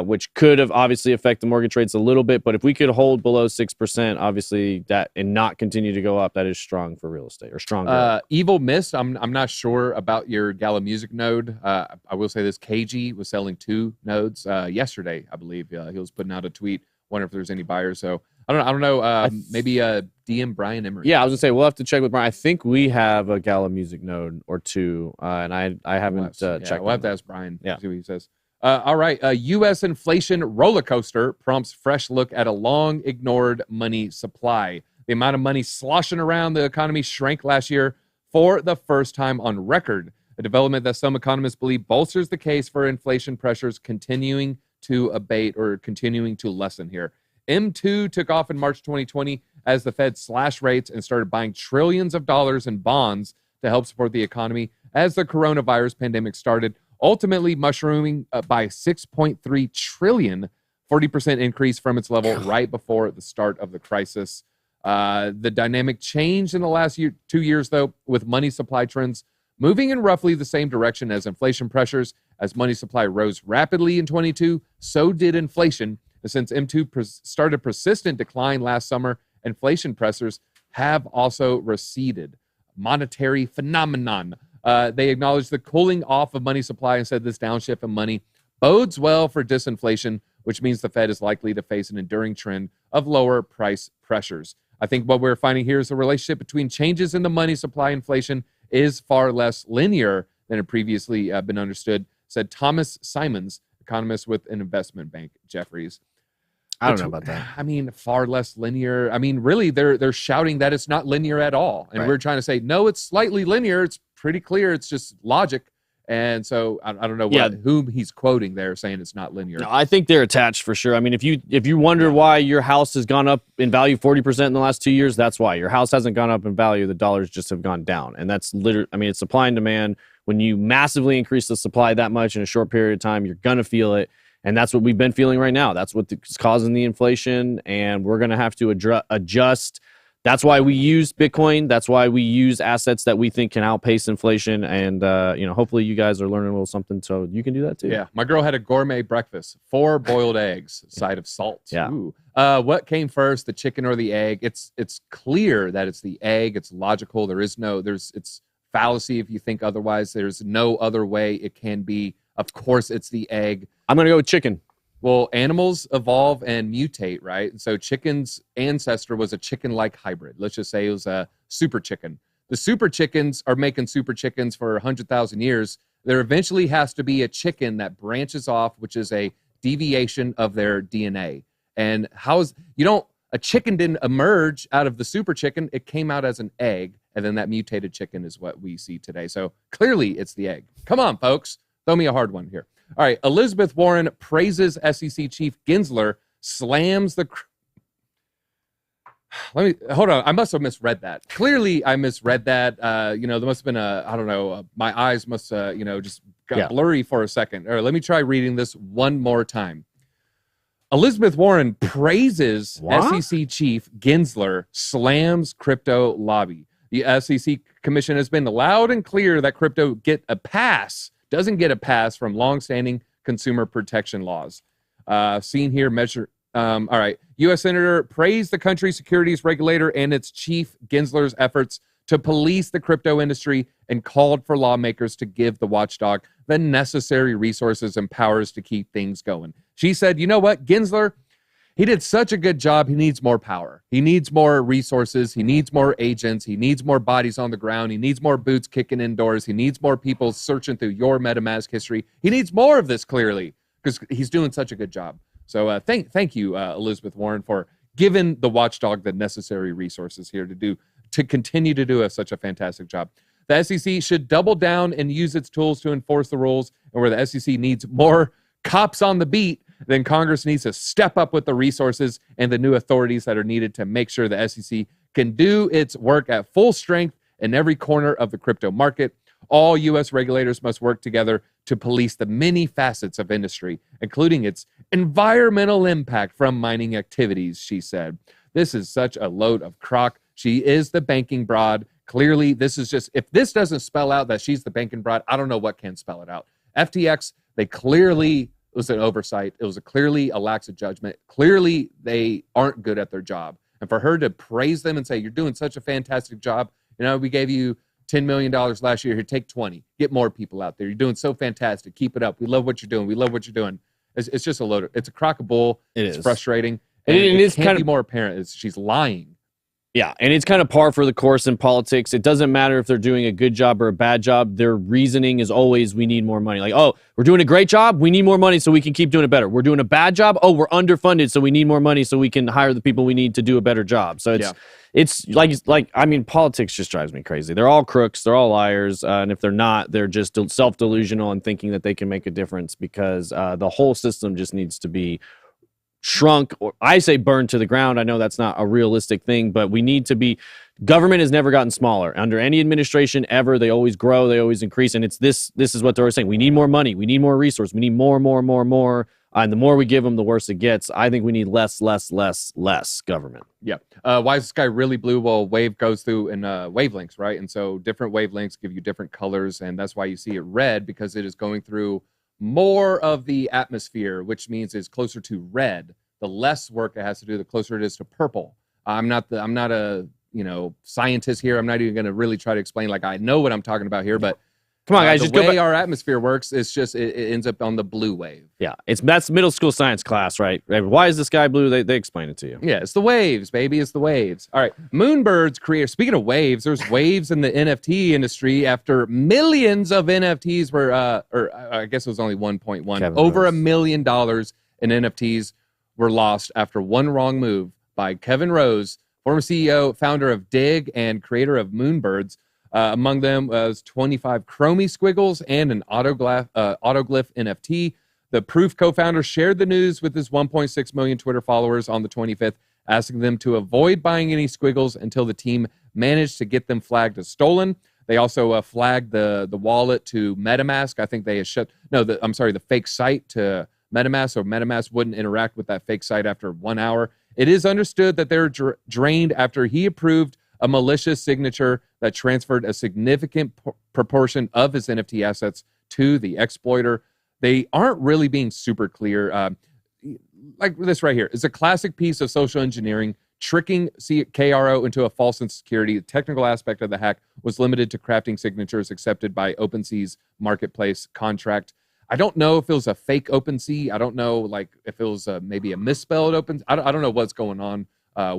S6: which could have obviously affect the mortgage rates a little bit. But if we could hold below 6%, obviously that, and not continue to go up, that is strong for real estate, or stronger.
S5: Evil Mist, I'm not sure about your Gala Music node. I will say this: KG was selling 2 nodes yesterday, I believe. He was putting out a tweet. Wonder if there's any buyers. So I don't know. Maybe DM Brian Emery.
S6: Yeah, I was gonna say we'll have to check with Brian. I think we have a Gala Music node or 2, and I haven't checked.
S5: We'll have to ask Brian.
S6: Yeah,
S5: see what he says. All right. U.S. inflation roller coaster prompts fresh look at a long-ignored money supply. The amount of money sloshing around the economy shrank last year for the first time on record, a development that some economists believe bolsters the case for inflation pressures continuing to abate or continuing to lessen here. M2 took off in March 2020 as the Fed slashed rates and started buying trillions of dollars in bonds to help support the economy as the coronavirus pandemic started, ultimately mushrooming by 6.3 trillion, 40% increase from its level right before the start of the crisis. The dynamic changed in the last 2 years, though, with money supply trends moving in roughly the same direction as inflation pressures. As money supply rose rapidly in 22, so did inflation. Since M2 started persistent decline last summer, inflation pressures have also receded. Monetary phenomenon. They acknowledged the cooling off of money supply and said this downshift in money bodes well for disinflation, which means the Fed is likely to face an enduring trend of lower price pressures. I think what we're finding here is the relationship between changes in the money supply and inflation is far less linear than had previously been understood, said Thomas Simons, economist with an investment bank, Jefferies.
S6: I don't know about that.
S5: I mean, far less linear. I mean, really, they're shouting that it's not linear at all. And we're trying to say, no, it's slightly linear. It's pretty clear. It's just logic. And so I don't know whom he's quoting there saying it's not linear.
S6: No, I think they're attached for sure. I mean, if you wonder why your house has gone up in value 40% in the last 2 years, that's why. Your house hasn't gone up in value. The dollars just have gone down. And that's literally, I mean, it's supply and demand. When you massively increase the supply that much in a short period of time, you're going to feel it. And that's what we've been feeling right now. That's what's causing the inflation. And we're going to have to adjust That's why we use Bitcoin. That's why we use assets that we think can outpace inflation. And, hopefully you guys are learning a little something so you can do that too.
S5: Yeah. My girl had a gourmet breakfast, 4 boiled eggs, side of salt.
S6: Yeah.
S5: Ooh. What came first, the chicken or the egg? It's clear that it's the egg. It's logical. It's fallacy if you think otherwise. There's no other way it can be. Of course, it's the egg.
S6: I'm going to go with chicken.
S5: Well, animals evolve and mutate, right? And so chicken's ancestor was a chicken-like hybrid. Let's just say it was a super chicken. The super chickens are making super chickens for 100,000 years. There eventually has to be a chicken that branches off, which is a deviation of their DNA. And a chicken didn't emerge out of the super chicken. It came out as an egg, and then that mutated chicken is what we see today. So clearly it's the egg. Come on, folks. Throw me a hard one here. All right, Elizabeth Warren praises SEC Chief Gensler, slams the... Hold on. I must have misread that. Clearly, I misread that. There must have been my eyes must, just got blurry for a second. All right, let me try reading this one more time. Elizabeth Warren praises SEC Chief Gensler, slams crypto lobby. The SEC Commission has been loud and clear that crypto doesn't get a pass from longstanding consumer protection laws. Seen here, measure. All right. U.S. Senator praised the country's securities regulator and its chief, Gensler's efforts to police the crypto industry and called for lawmakers to give the watchdog the necessary resources and powers to keep things going. She said, you know what, Gensler, he did such a good job. He needs more power. He needs more resources. He needs more agents. He needs more bodies on the ground. He needs more boots kicking indoors. He needs more people searching through your MetaMask history. He needs more of this, clearly, because he's doing such a good job. So thank you, Elizabeth Warren, for giving the watchdog the necessary resources here to continue to do such a fantastic job. The SEC should double down and use its tools to enforce the rules, and where the SEC needs more cops on the beat, then Congress needs to step up with the resources and the new authorities that are needed to make sure the SEC can do its work at full strength in every corner of the crypto market. All U.S. regulators must work together to police the many facets of industry, including its environmental impact from mining activities, she said. This is such a load of crock. She is the banking broad. Clearly, this is just, if this doesn't spell out that she's the banking broad, I don't know what can spell it out. FTX, it was an oversight. It was clearly a lack of judgment. Clearly, they aren't good at their job. And for her to praise them and say, you're doing such a fantastic job. We gave you $10 million last year. Here, take 20. Get more people out there. You're doing so fantastic. Keep it up. We love what you're doing. We love what you're doing. It's just a load. It's a crock of bull. It's frustrating. And it can't be more apparent. She's lying.
S6: Yeah, and it's kind of par for the course in politics. It doesn't matter if they're doing a good job or a bad job. Their reasoning is always, we need more money. Like, oh, we're doing a great job. We need more money so we can keep doing it better. We're doing a bad job. Oh, we're underfunded, so we need more money so we can hire the people we need to do a better job. So it's politics just drives me crazy. They're all crooks. They're all liars. And if they're not, they're just self-delusional and thinking that they can make a difference because the whole system just needs to be shrunk, or I say burned to the ground. I know that's not a realistic thing, but we need to be, government has never gotten smaller. Under any administration ever, they always grow, they always increase, and it's this is what they're always saying. We need more money, we need more resource, we need more, and the more we give them, the worse it gets. I think we need less government.
S5: Yeah. Why is the sky really blue? Well, wave goes through in wavelengths, right? And so different wavelengths give you different colors, and that's why you see it red, because it is going through more of the atmosphere, which means it's closer to red. The less work it has to do, the closer it is to purple. I'm not a scientist here. I'm not even going to really try to explain like I know what I'm talking about here, but come on, guys, the way our atmosphere works, it's just it ends up on the blue wave.
S6: Yeah, that's middle school science class, right? Why is the sky blue? They explain it to you.
S5: Yeah, it's the waves, baby. It's the waves. All right, Moonbirds creator. Speaking of waves, there's waves in the NFT industry after millions of NFTs were, or I guess it was only 1.1, over $1 million in NFTs were lost after one wrong move by Kevin Rose, former CEO, founder of Dig, and creator of Moonbirds. Among them was 25 Chromie squiggles and an autoglyph NFT. The Proof co-founder shared the news with his 1.6 million Twitter followers on the 25th, asking them to avoid buying any squiggles until the team managed to get them flagged as stolen. They also flagged the wallet to MetaMask. I think they had the fake site to MetaMask, so MetaMask wouldn't interact with that fake site after 1 hour. It is understood that they're drained after he approved a malicious signature that transferred a significant proportion of his NFT assets to the exploiter. They aren't really being super clear. Like this right here is a classic piece of social engineering, tricking KRO into a false insecurity. The technical aspect of the hack was limited to crafting signatures accepted by OpenSea's marketplace contract. I don't know if it was a fake OpenSea. I don't know like if it was maybe a misspelled OpenSea. I don't know what's going on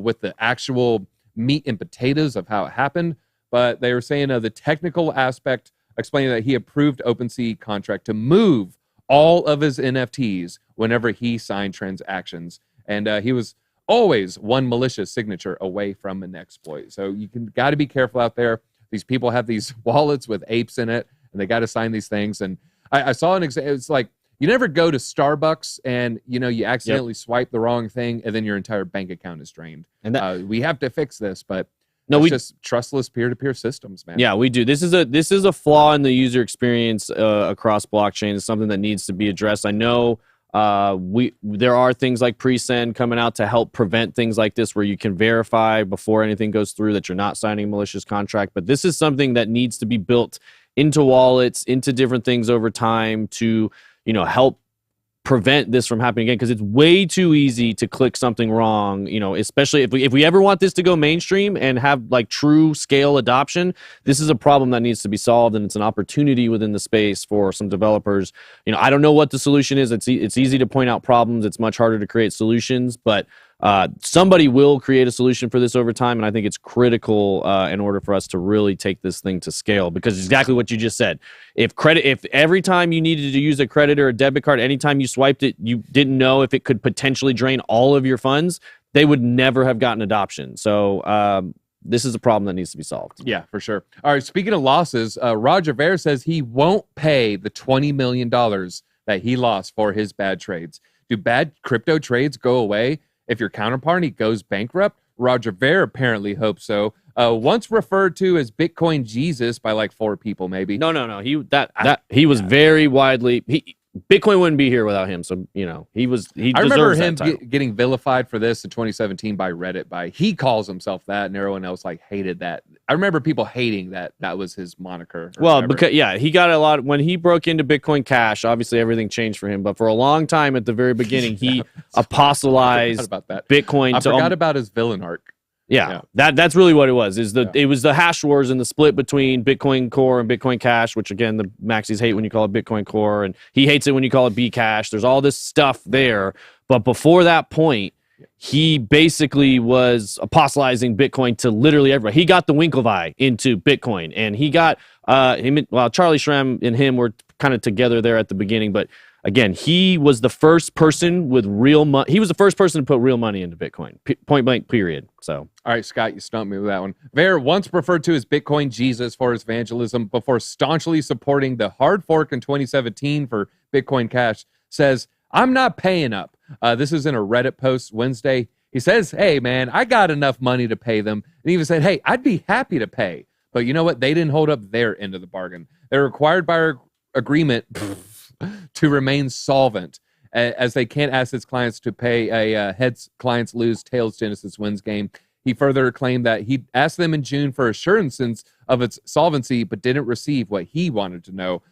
S5: with the actual meat and potatoes of how it happened, but they were saying the technical aspect, explaining that he approved OpenSea contract to move all of his NFTs whenever he signed transactions. And he was always one malicious signature away from an exploit. So you got to be careful out there. These people have these wallets with apes in it, and they got to sign these things. And I saw an example. It's like you never go to Starbucks and you accidentally swipe the wrong thing, and then your entire bank account is drained. And we have to fix this, but no, we just trustless peer-to-peer systems, man.
S6: Yeah, we do. This is a flaw in the user experience across blockchain. It's something that needs to be addressed. I know there are things like pre-send coming out to help prevent things like this, where you can verify before anything goes through that you're not signing a malicious contract. But this is something that needs to be built into wallets, into different things over time to help prevent this from happening again, because it's way too easy to click something wrong, especially if we ever want this to go mainstream and have like true scale adoption. This is a problem that needs to be solved, and it's an opportunity within the space for some developers. I don't know what the solution is. It's easy to point out problems. It's much harder to create solutions, but somebody will create a solution for this over time, and I think it's critical in order for us to really take this thing to scale, because exactly what you just said. If every time you needed to use a credit or a debit card, anytime you swiped it, you didn't know if it could potentially drain all of your funds, they would never have gotten adoption. So this is a problem that needs to be solved.
S5: Yeah, for sure. All right, speaking of losses, Roger Ver says he won't pay the $20 million that he lost for his bad trades. Do bad crypto trades go away if your counterparty goes bankrupt? Roger Ver apparently hopes so. Once referred to as Bitcoin Jesus by like 4 people, maybe.
S6: No. He was very widely. Bitcoin wouldn't be here without him. So he
S5: I remember him getting vilified for this in 2017 by Reddit. He calls himself that, and everyone else like hated that. I remember people hating that was his moniker.
S6: Well, because he got a lot when he broke into Bitcoin Cash. Obviously, everything changed for him. But for a long time, at the very beginning, he apostolized
S5: about that.
S6: Bitcoin.
S5: I forgot about his villain arc.
S6: Yeah, that's really what it was. It was the hash wars and the split between Bitcoin Core and Bitcoin Cash, which again the Maxis hate when you call it Bitcoin Core, and he hates it when you call it Bcash. There's all this stuff there, but before that point, he basically was apostolizing Bitcoin to literally everybody. He got the Winklevi into Bitcoin, and he got Charlie Shrem and him were kind of together there at the beginning, but. Again, he was the first person with real money. He was the first person to put real money into Bitcoin, point blank, period. So,
S5: all right, Scott, you stumped me with that one. Ver, once referred to as Bitcoin Jesus for his evangelism before staunchly supporting the hard fork in 2017 for Bitcoin Cash, says, I'm not paying up. This is in a Reddit post Wednesday. He says, hey, man, I got enough money to pay them. And he even said, hey, I'd be happy to pay. But you know what? They didn't hold up their end of the bargain. They're required by our agreement to remain solvent, as they can't ask its clients to pay a heads clients lose, tails Genesis wins game. He further claimed that he asked them in June for assurances of its solvency, but didn't receive what he wanted to know.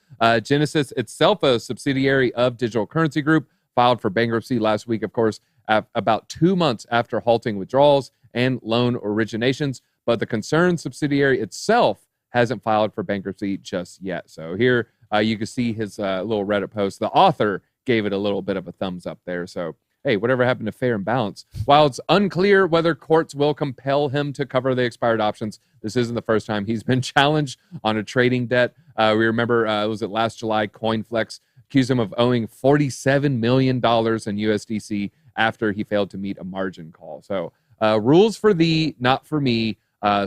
S5: Genesis, itself a subsidiary of Digital Currency Group, filed for bankruptcy last week, of course, about 2 months after halting withdrawals and loan originations. But the concerned subsidiary itself hasn't filed for bankruptcy just yet. So here you can see his little Reddit post. The author gave it a little bit of a thumbs up there. So, hey, whatever happened to fair and balance? While it's unclear whether courts will compel him to cover the expired options, this isn't the first time he's been challenged on a trading debt. We remember, was it last July, CoinFlex accused him of owing $47 million in USDC after he failed to meet a margin call. So rules for thee, not for me.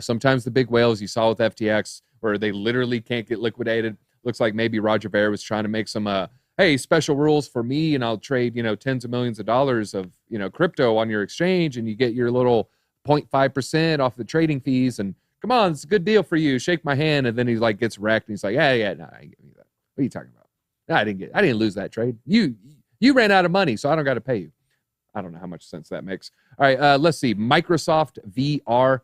S5: Sometimes the big whales you saw with FTX, where they literally can't get liquidated. Looks like maybe Roger Ver was trying to make some, hey, special rules for me, and I'll trade, tens of millions of dollars of, crypto on your exchange, and you get your little 0.5% off the trading fees, and come on, it's a good deal for you. Shake my hand, and then he like gets wrecked, and he's like, yeah, no, I ain't giving you that. What are you talking about? No, I didn't lose that trade. You ran out of money, so I don't got to pay you. I don't know how much sense that makes. All right, let's see. Microsoft VR.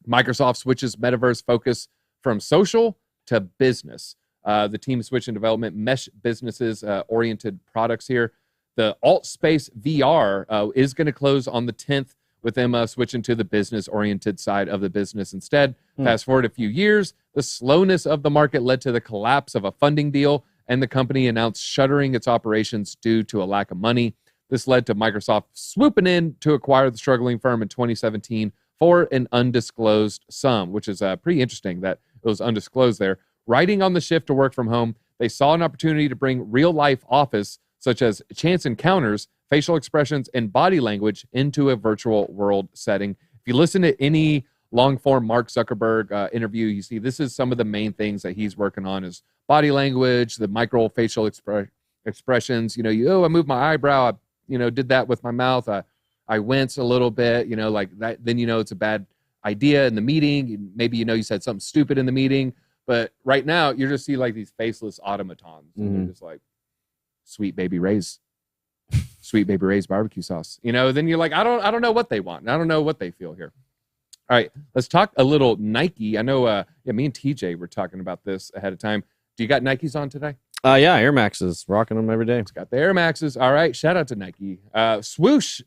S5: Microsoft switches metaverse focus from social to business. The team is switching development mesh businesses oriented products here. The AltSpace VR is going to close on the 10th with them switching to the business oriented side of the business instead. Fast forward a few years, the slowness of the market led to the collapse of a funding deal, and the company announced shuttering its operations due to a lack of money. This led to Microsoft swooping in to acquire the struggling firm in 2017 for an undisclosed sum, which is pretty interesting that it was undisclosed there. Riding on the shift to work from home, they saw an opportunity to bring real-life office, such as chance encounters, facial expressions, and body language into a virtual world setting. If you listen to any long-form Mark Zuckerberg interview, you see this is some of the main things that he's working on is body language, the micro facial expressions. You know, I moved my eyebrow, I, did that with my mouth. I wince a little bit, like that. Then, it's a bad idea in the meeting. Maybe, you said something stupid in the meeting. But right now, you're just see like these faceless automatons. And they're just like, sweet baby Ray's barbecue sauce. Then you're like, I don't know what they want. I don't know what they feel here. All right, let's talk a little Nike. I know, me and TJ were talking about this ahead of time. Do you got Nikes on today?
S6: Yeah, Air Maxes, rocking them every day.
S5: It's got the Air Maxes. All right, shout out to Nike. Swoosh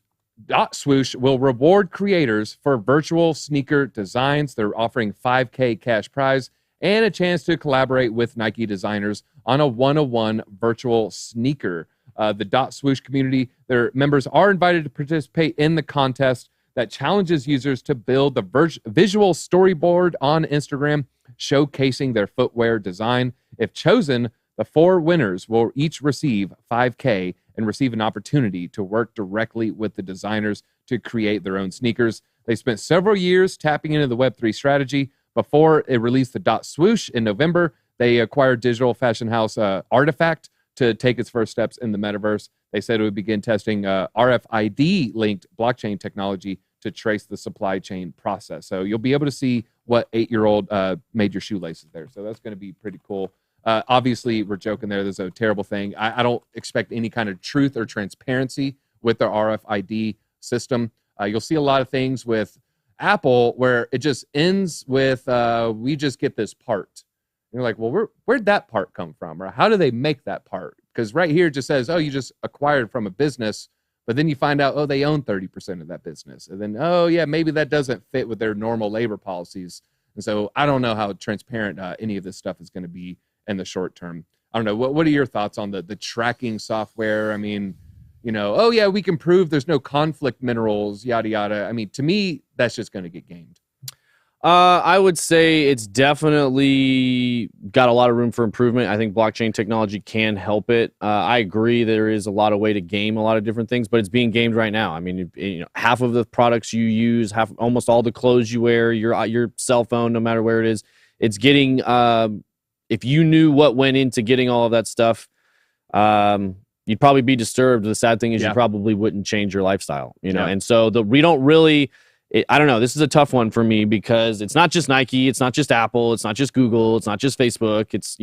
S5: will reward creators for virtual sneaker designs. They're offering $5K cash prize and a chance to collaborate with Nike designers on a one-on-one virtual sneaker. The Swoosh community, their members are invited to participate in the contest that challenges users to build the visual storyboard on Instagram, showcasing their footwear design. If chosen, the 4 winners will each receive $5K and receive an opportunity to work directly with the designers to create their own sneakers. They spent several years tapping into the Web3 strategy. Before it released the Swoosh in November, they acquired digital fashion house Artifact to take its first steps in the metaverse. They said it would begin testing RFID-linked blockchain technology to trace the supply chain process. So you'll be able to see what 8-year-old made your shoelaces there. So that's going to be pretty cool. Obviously, we're joking there. There's a terrible thing. I don't expect any kind of truth or transparency with the RFID system. You'll see a lot of things with Apple where it just ends with, we just get this part. And you're like, well, where'd that part come from? Or how do they make that part? Because right here it just says, oh, you just acquired from a business, but then you find out, oh, they own 30% of that business. And then, oh, yeah, maybe that doesn't fit with their normal labor policies. And so I don't know how transparent any of this stuff is going to be in the short term. I don't know. What are your thoughts on the tracking software? I mean, oh, yeah, we can prove there's no conflict minerals, yada, yada. I mean, to me, that's just going to get gamed.
S6: I would say it's definitely got a lot of room for improvement. I think blockchain technology can help it. I agree there is a lot of way to game a lot of different things, but it's being gamed right now. I mean, half of the products you use, almost all the clothes you wear, your cell phone, no matter where it is, it's getting. If you knew what went into getting all of that stuff, you'd probably be disturbed. The sad thing is you probably wouldn't change your lifestyle, And so we don't really. I don't know. This is a tough one for me because it's not just Nike, it's not just Apple, it's not just Google, it's not just Facebook. It's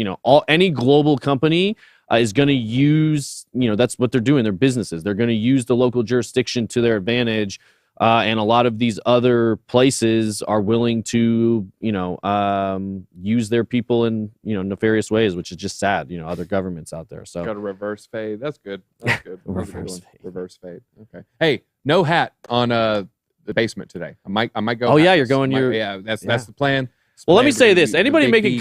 S6: any global company is going to use that's what they're doing. Their businesses. They're going to use the local jurisdiction to their advantage, and a lot of these other places are willing to use their people in nefarious ways, which is just sad. Other governments out there. So
S5: got a reverse fade. That's good. That's good.
S6: Reverse fade.
S5: Reverse fade. Okay. Hey, no hat on the basement today. I might go.
S6: Oh yeah, you're going.
S5: That's the plan.
S6: Well, let me say this: anybody making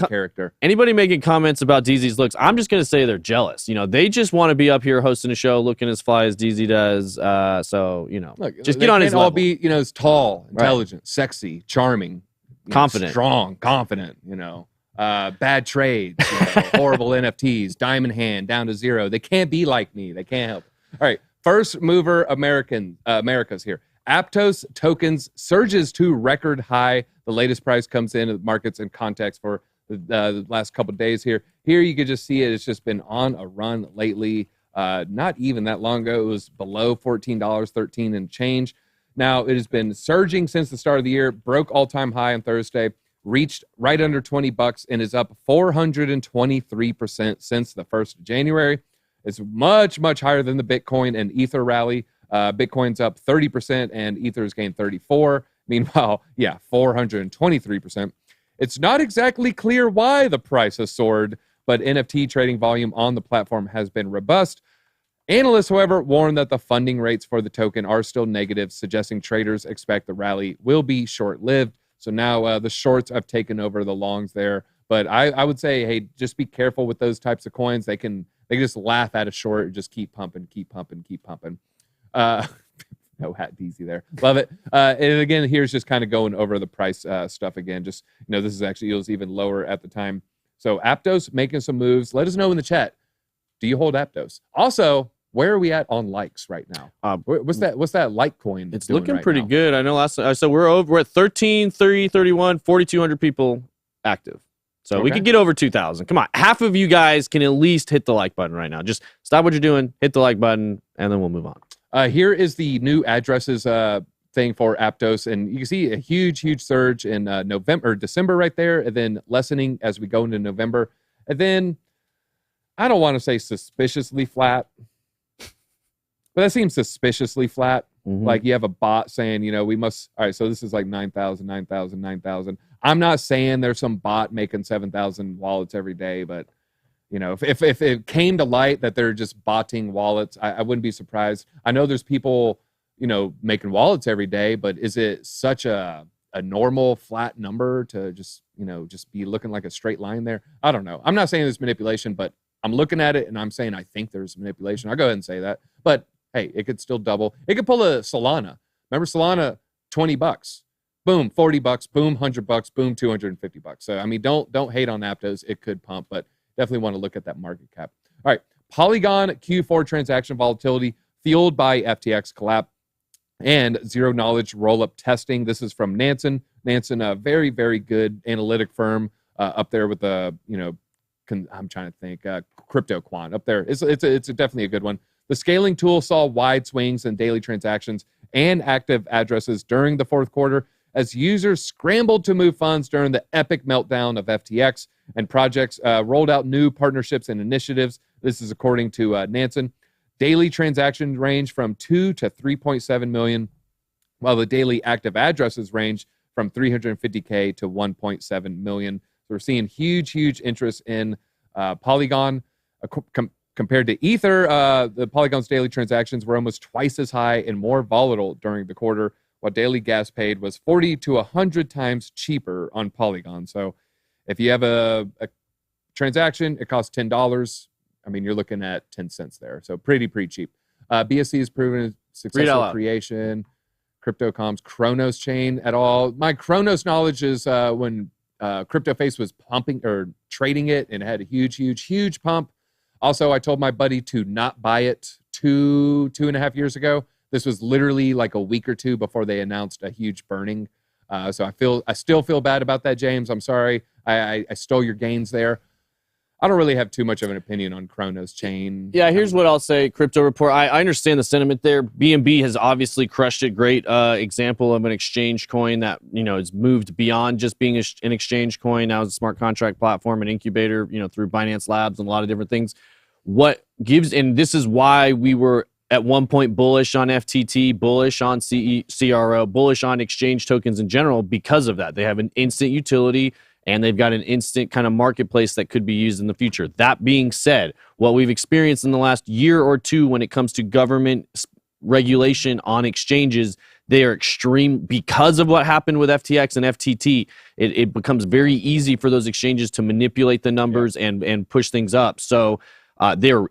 S6: comments about DZ's looks, I'm just going to say they're jealous. They just want to be up here hosting a show, looking as fly as DZ does. Look, just get on his level.
S5: All be as tall, intelligent, sexy, charming,
S6: confident,
S5: strong, confident. Bad trades, horrible NFTs, diamond hand down to 0. They can't be like me. They can't help. All right, first mover America's here. Aptos tokens surges to record high. The latest price comes in the markets in context for the last couple of days here. Here you could just see it. It's just been on a run lately. Not even that long ago, it was below $14, 13 and change. Now it has been surging since the start of the year. Broke all-time high on Thursday. Reached right under $20 and is up 423% since the 1st of January. It's much, much higher than the Bitcoin and Ether rally. Bitcoin's up 30% and Ether's gained 34. Meanwhile, 423%. It's not exactly clear why the price has soared, but NFT trading volume on the platform has been robust. Analysts, however, warn that the funding rates for the token are still negative, suggesting traders expect the rally will be short-lived. So now the shorts have taken over the longs there. But I would say, hey, just be careful with those types of coins. They can just laugh at a short and just keep pumping, keep pumping, keep pumping. No hat DZ there. Love it. And again, here's just kind of going over the price stuff again. Just, this is actually, it was even lower at the time. So Aptos making some moves. Let us know in the chat. Do you hold Aptos? Also, where are we at on likes right now? What's that Litecoin?
S6: It's looking
S5: right
S6: pretty
S5: now?
S6: good. I know so we're at 13, 30, 31, 4,200 people active. So we could get over 2,000. Come on. Half of you guys can at least hit the like button right now. Just stop what you're doing, hit the like button, and then we'll move on.
S5: Here is the new addresses thing for Aptos. And you can see a huge surge in December right there, and then lessening as we go into November. And then, I don't want to say suspiciously flat, but that seems suspiciously flat.
S6: Mm-hmm.
S5: Like you have a bot saying, we must, all right, so this is like 9,000, 9,000, 9,000. I'm not saying there's some bot making 7,000 wallets every day, but, if it came to light that they're just botting wallets, I wouldn't be surprised. I know there's people, making wallets every day, but is it such a normal flat number to just be looking like a straight line there? I don't know. I'm not saying there's manipulation, but I'm looking at it and I'm saying I think there's manipulation. I'll go ahead and say that. But hey, it could still double. It could pull a Solana. Remember Solana, $20. Boom, $40. Boom, $100. Boom, $250. So I mean, don't hate on Aptos. It could pump, but definitely want to look at that market cap. All right, Polygon Q4 transaction volatility fueled by FTX collapse and zero knowledge roll-up testing. This is from Nansen. Nansen, a very, very good analytic firm up there with the, I'm trying to think, Crypto Quant up there. It's definitely a good one. The scaling tool saw wide swings in daily transactions and active addresses during the fourth quarter as users scrambled to move funds during the epic meltdown of FTX, and projects rolled out new partnerships and initiatives. This is according to Nansen. Daily transactions range from 2 to 3.7 million, while the daily active addresses range from 350K to 1.7 million. So we're seeing huge interest in Polygon. Compared to Ether, the Polygon's daily transactions were almost twice as high and more volatile during the quarter, while daily gas paid was 40 to 100 times cheaper on Polygon. So if you have a transaction, it costs $10. I mean, you're looking at 10 cents there. So pretty cheap. BSC has proven a successful creation. CryptoCom's Chronos chain at all. My Chronos knowledge is when CryptoFace was pumping or trading it and it had a huge pump. Also, I told my buddy to not buy it two and a half years ago. This was literally like a week or two before they announced a huge burning. So I still feel bad about that, James. I'm sorry. I stole your gains there. I don't really have too much of an opinion on Chronos chain.
S6: Yeah, here's what I'll say. Crypto Report. I understand the sentiment there. BNB has obviously crushed it. Great example of an exchange coin that has moved beyond just being an exchange coin. Now it's a smart contract platform, an incubator. Through Binance Labs and a lot of different things. And this is why we were at one point bullish on FTT, bullish on CRO, bullish on exchange tokens in general because of that. They have an instant utility. And they've got an instant kind of marketplace that could be used in the future. That being said, what we've experienced in the last year or two when it comes to government regulation on exchanges, they are extreme because of what happened with FTX and FTT. It becomes very easy for those exchanges to manipulate the numbers and push things up. So they're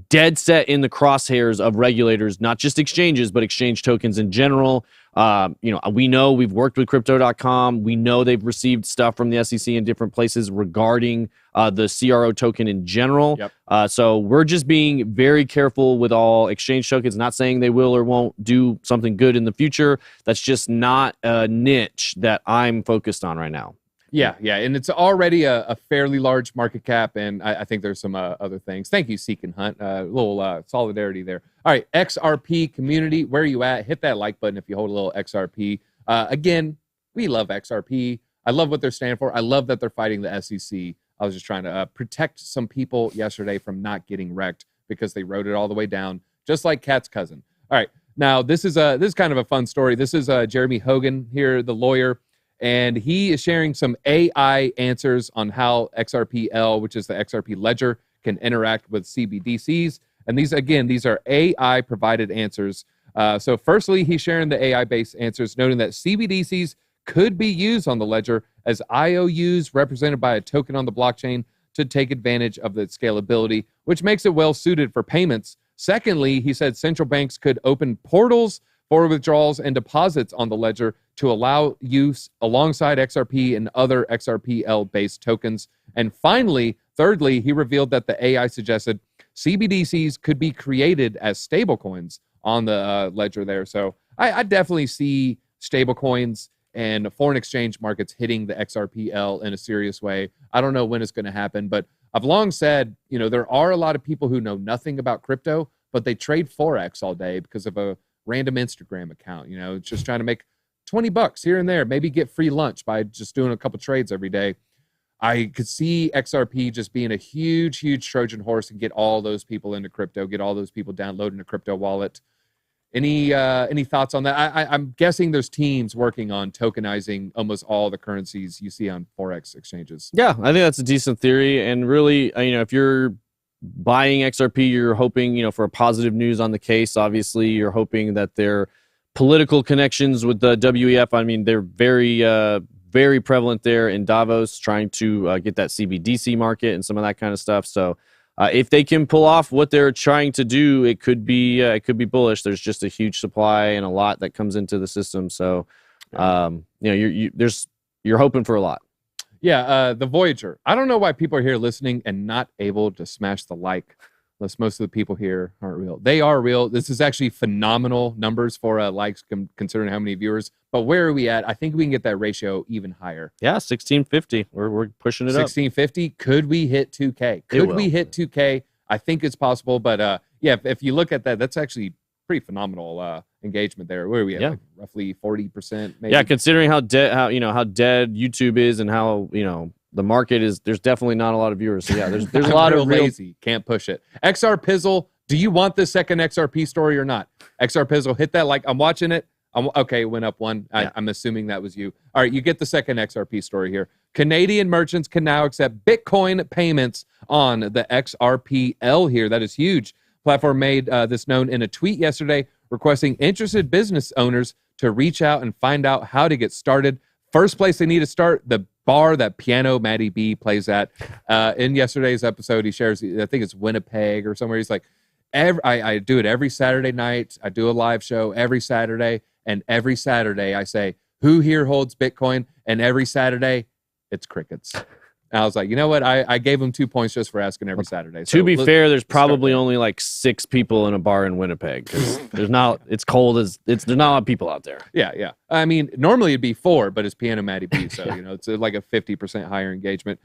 S6: dead set in the crosshairs of regulators, not just exchanges, but exchange tokens in general. We know we've worked with crypto.com. We know they've received stuff from the SEC in different places regarding the CRO token in general. Yep. So we're just being very careful with all exchange tokens, not saying they will or won't do something good in the future. That's just not a niche that I'm focused on right now.
S5: Yeah, and it's already a fairly large market cap, and I think there's some other things. Thank you, Seek and Hunt. A little solidarity there. All right, XRP community, where are you at? Hit that like button if you hold a little XRP. Again, we love XRP. I love what they're standing for. I love that they're fighting the SEC. I was just trying to protect some people yesterday from not getting wrecked because they wrote it all the way down, just like Cat's cousin. All right, Now, this is kind of a fun story. This is Jeremy Hogan here, the lawyer, and he is sharing some AI answers on how XRPL, which is the XRP ledger, can interact with CBDCs. And these are AI-provided answers. So firstly, he's sharing the AI-based answers, noting that CBDCs could be used on the ledger as IOUs represented by a token on the blockchain to take advantage of the scalability, which makes it well-suited for payments. Secondly, he said central banks could open portals for withdrawals and deposits on the ledger to allow use alongside XRP and other XRPL-based tokens. And finally, thirdly, he revealed that the AI suggested CBDCs could be created as stablecoins on the ledger there. So I definitely see stablecoins and foreign exchange markets hitting the XRPL in a serious way. I don't know when it's going to happen, but I've long said, there are a lot of people who know nothing about crypto, but they trade Forex all day because of a random Instagram account, just trying to make $20 here and there, maybe get free lunch by just doing a couple trades every day. I could see XRP just being a huge, huge Trojan horse and get all those people into crypto, get all those people downloading a crypto wallet. Any thoughts on that? I'm guessing there's teams working on tokenizing almost all the currencies you see on Forex exchanges.
S6: Yeah, I think that's a decent theory. And really, if you're buying XRP, you're hoping, for a positive news on the case. Obviously, you're hoping that their political connections with the WEF, they're very, very prevalent there in Davos, trying to get that CBDC market and some of that kind of stuff. So if they can pull off what they're trying to do, it could be bullish. There's just a huge supply and a lot that comes into the system. So, you're hoping for a lot.
S5: Yeah, the Voyager. I don't know why people are here listening and not able to smash the like. Unless most of the people here aren't real. They are real. This is actually phenomenal numbers for likes considering how many viewers. But where are we at? I think we can get that ratio even higher.
S6: Yeah, 1650. We're pushing it up.
S5: 1650. Could we hit 2K? Could we hit 2K? I think it's possible. But if you look at that, that's actually pretty phenomenal engagement there. Where are we at?
S6: Yeah.
S5: Like roughly 40%. Maybe?
S6: Yeah, considering how dead YouTube is and how the market is, there's definitely not a lot of viewers. So yeah, there's a lot of
S5: lazy. Can't push it. XR Pizzle, do you want this second XRP story or not? XR Pizzle, hit that like. I'm watching it. Okay, it went up one.
S6: Yeah.
S5: I'm assuming that was you. All right, you get the second XRP story here. Canadian merchants can now accept Bitcoin payments on the XRPL here. That is huge. Platform made this known in a tweet yesterday, requesting interested business owners to reach out and find out how to get started. First place they need to start, the bar that Piano Matty B plays at. In yesterday's episode, he shares, I think it's Winnipeg or somewhere. He's like, I do it every Saturday night. I do a live show every Saturday. And every Saturday I say, who here holds Bitcoin? And every Saturday, it's crickets. And I was like, you know what? I gave him 2 points just for asking every Saturday. So
S6: to be fair, there's probably only like 6 people in a bar in Winnipeg because it's cold there's not a lot of people out there.
S5: Yeah. I mean, normally it'd be 4, but it's Piano Matty B, so it's like a 50% higher engagement.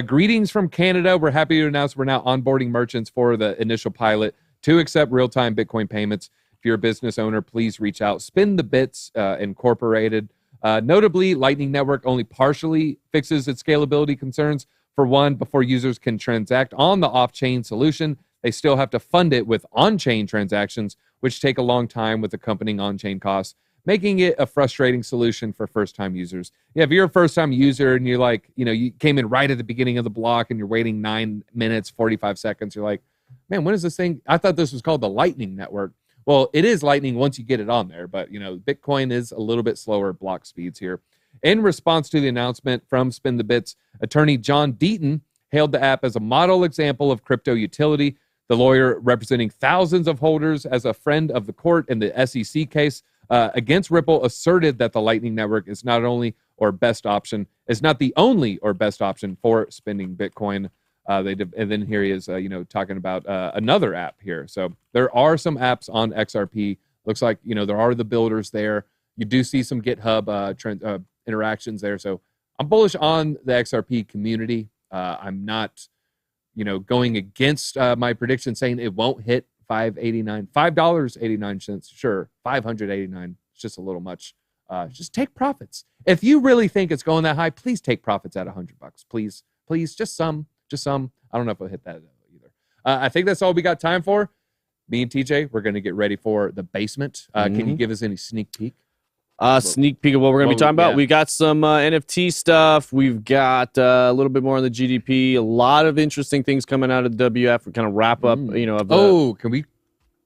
S5: Greetings from Canada. We're happy to announce we're now onboarding merchants for the initial pilot to accept real-time Bitcoin payments. If you're a business owner, please reach out. Spin the Bits Incorporated. Notably, Lightning Network only partially fixes its scalability concerns. For one, before users can transact on the off-chain solution, they still have to fund it with on-chain transactions, which take a long time with accompanying on-chain costs, making it a frustrating solution for first-time users. Yeah, if you're a first-time user and you're like, you came in right at the beginning of the block and you're waiting 9 minutes, 45 seconds, you're like, man, when is this thing? I thought this was called the Lightning Network. Well, it is Lightning once you get it on there, but, Bitcoin is a little bit slower block speeds here. In response to the announcement from Spin the Bits, attorney John Deaton hailed the app as a model example of crypto utility. The lawyer representing thousands of holders as a friend of the court in the SEC case against Ripple asserted that the Lightning Network is not the only or best option for spending Bitcoin. And then here he is, talking about another app here. So there are some apps on XRP. Looks like, there are the builders there. You do see some GitHub interactions there. So I'm bullish on the XRP community. I'm not, going against my prediction saying it won't hit $5.89. Sure, $589. It's just a little much. Just take profits. If you really think it's going that high, please take profits at $100. Please, just some. I don't know if I'll hit that either. I think that's all we got time for. me and TJ, we're going to get ready for the basement. Can you give us any sneak peek?
S6: Sneak peek of what we're going to be talking about.
S5: Yeah.
S6: We got some NFT stuff. We've got a little bit more on the GDP. A lot of interesting things coming out of the WF. We kind of wrap up, you know. Of the,
S5: can we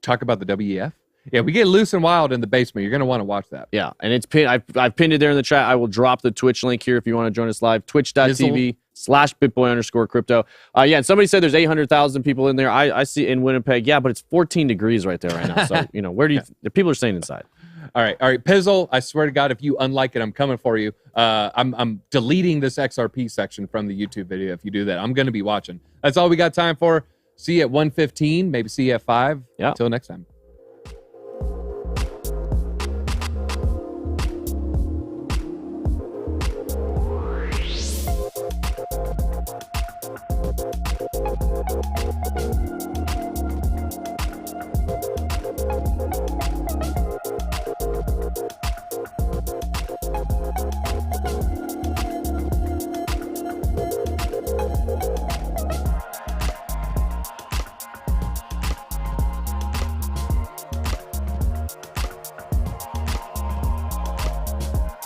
S5: talk about the WEF? Yeah, we get loose and wild in the basement. You're going to want to watch that.
S6: Yeah, and it's pinned. I've pinned it there in the chat. I will drop the Twitch link here if you want to join us live. Twitch.tv/BitBoy_crypto. Yeah, and somebody said there's 800,000 people in there. I see in Winnipeg. Yeah, but it's 14 degrees right there right now. So, you know, where do you the people are staying inside?
S5: All right, Pizzle, I swear to God, if you unlike it, I'm coming for you. I'm deleting this XRP section from the YouTube video if you do that. I'm going to be watching. That's all we got time for. See you at 1:15, maybe see you at 5.
S6: Yeah.
S5: Until next time.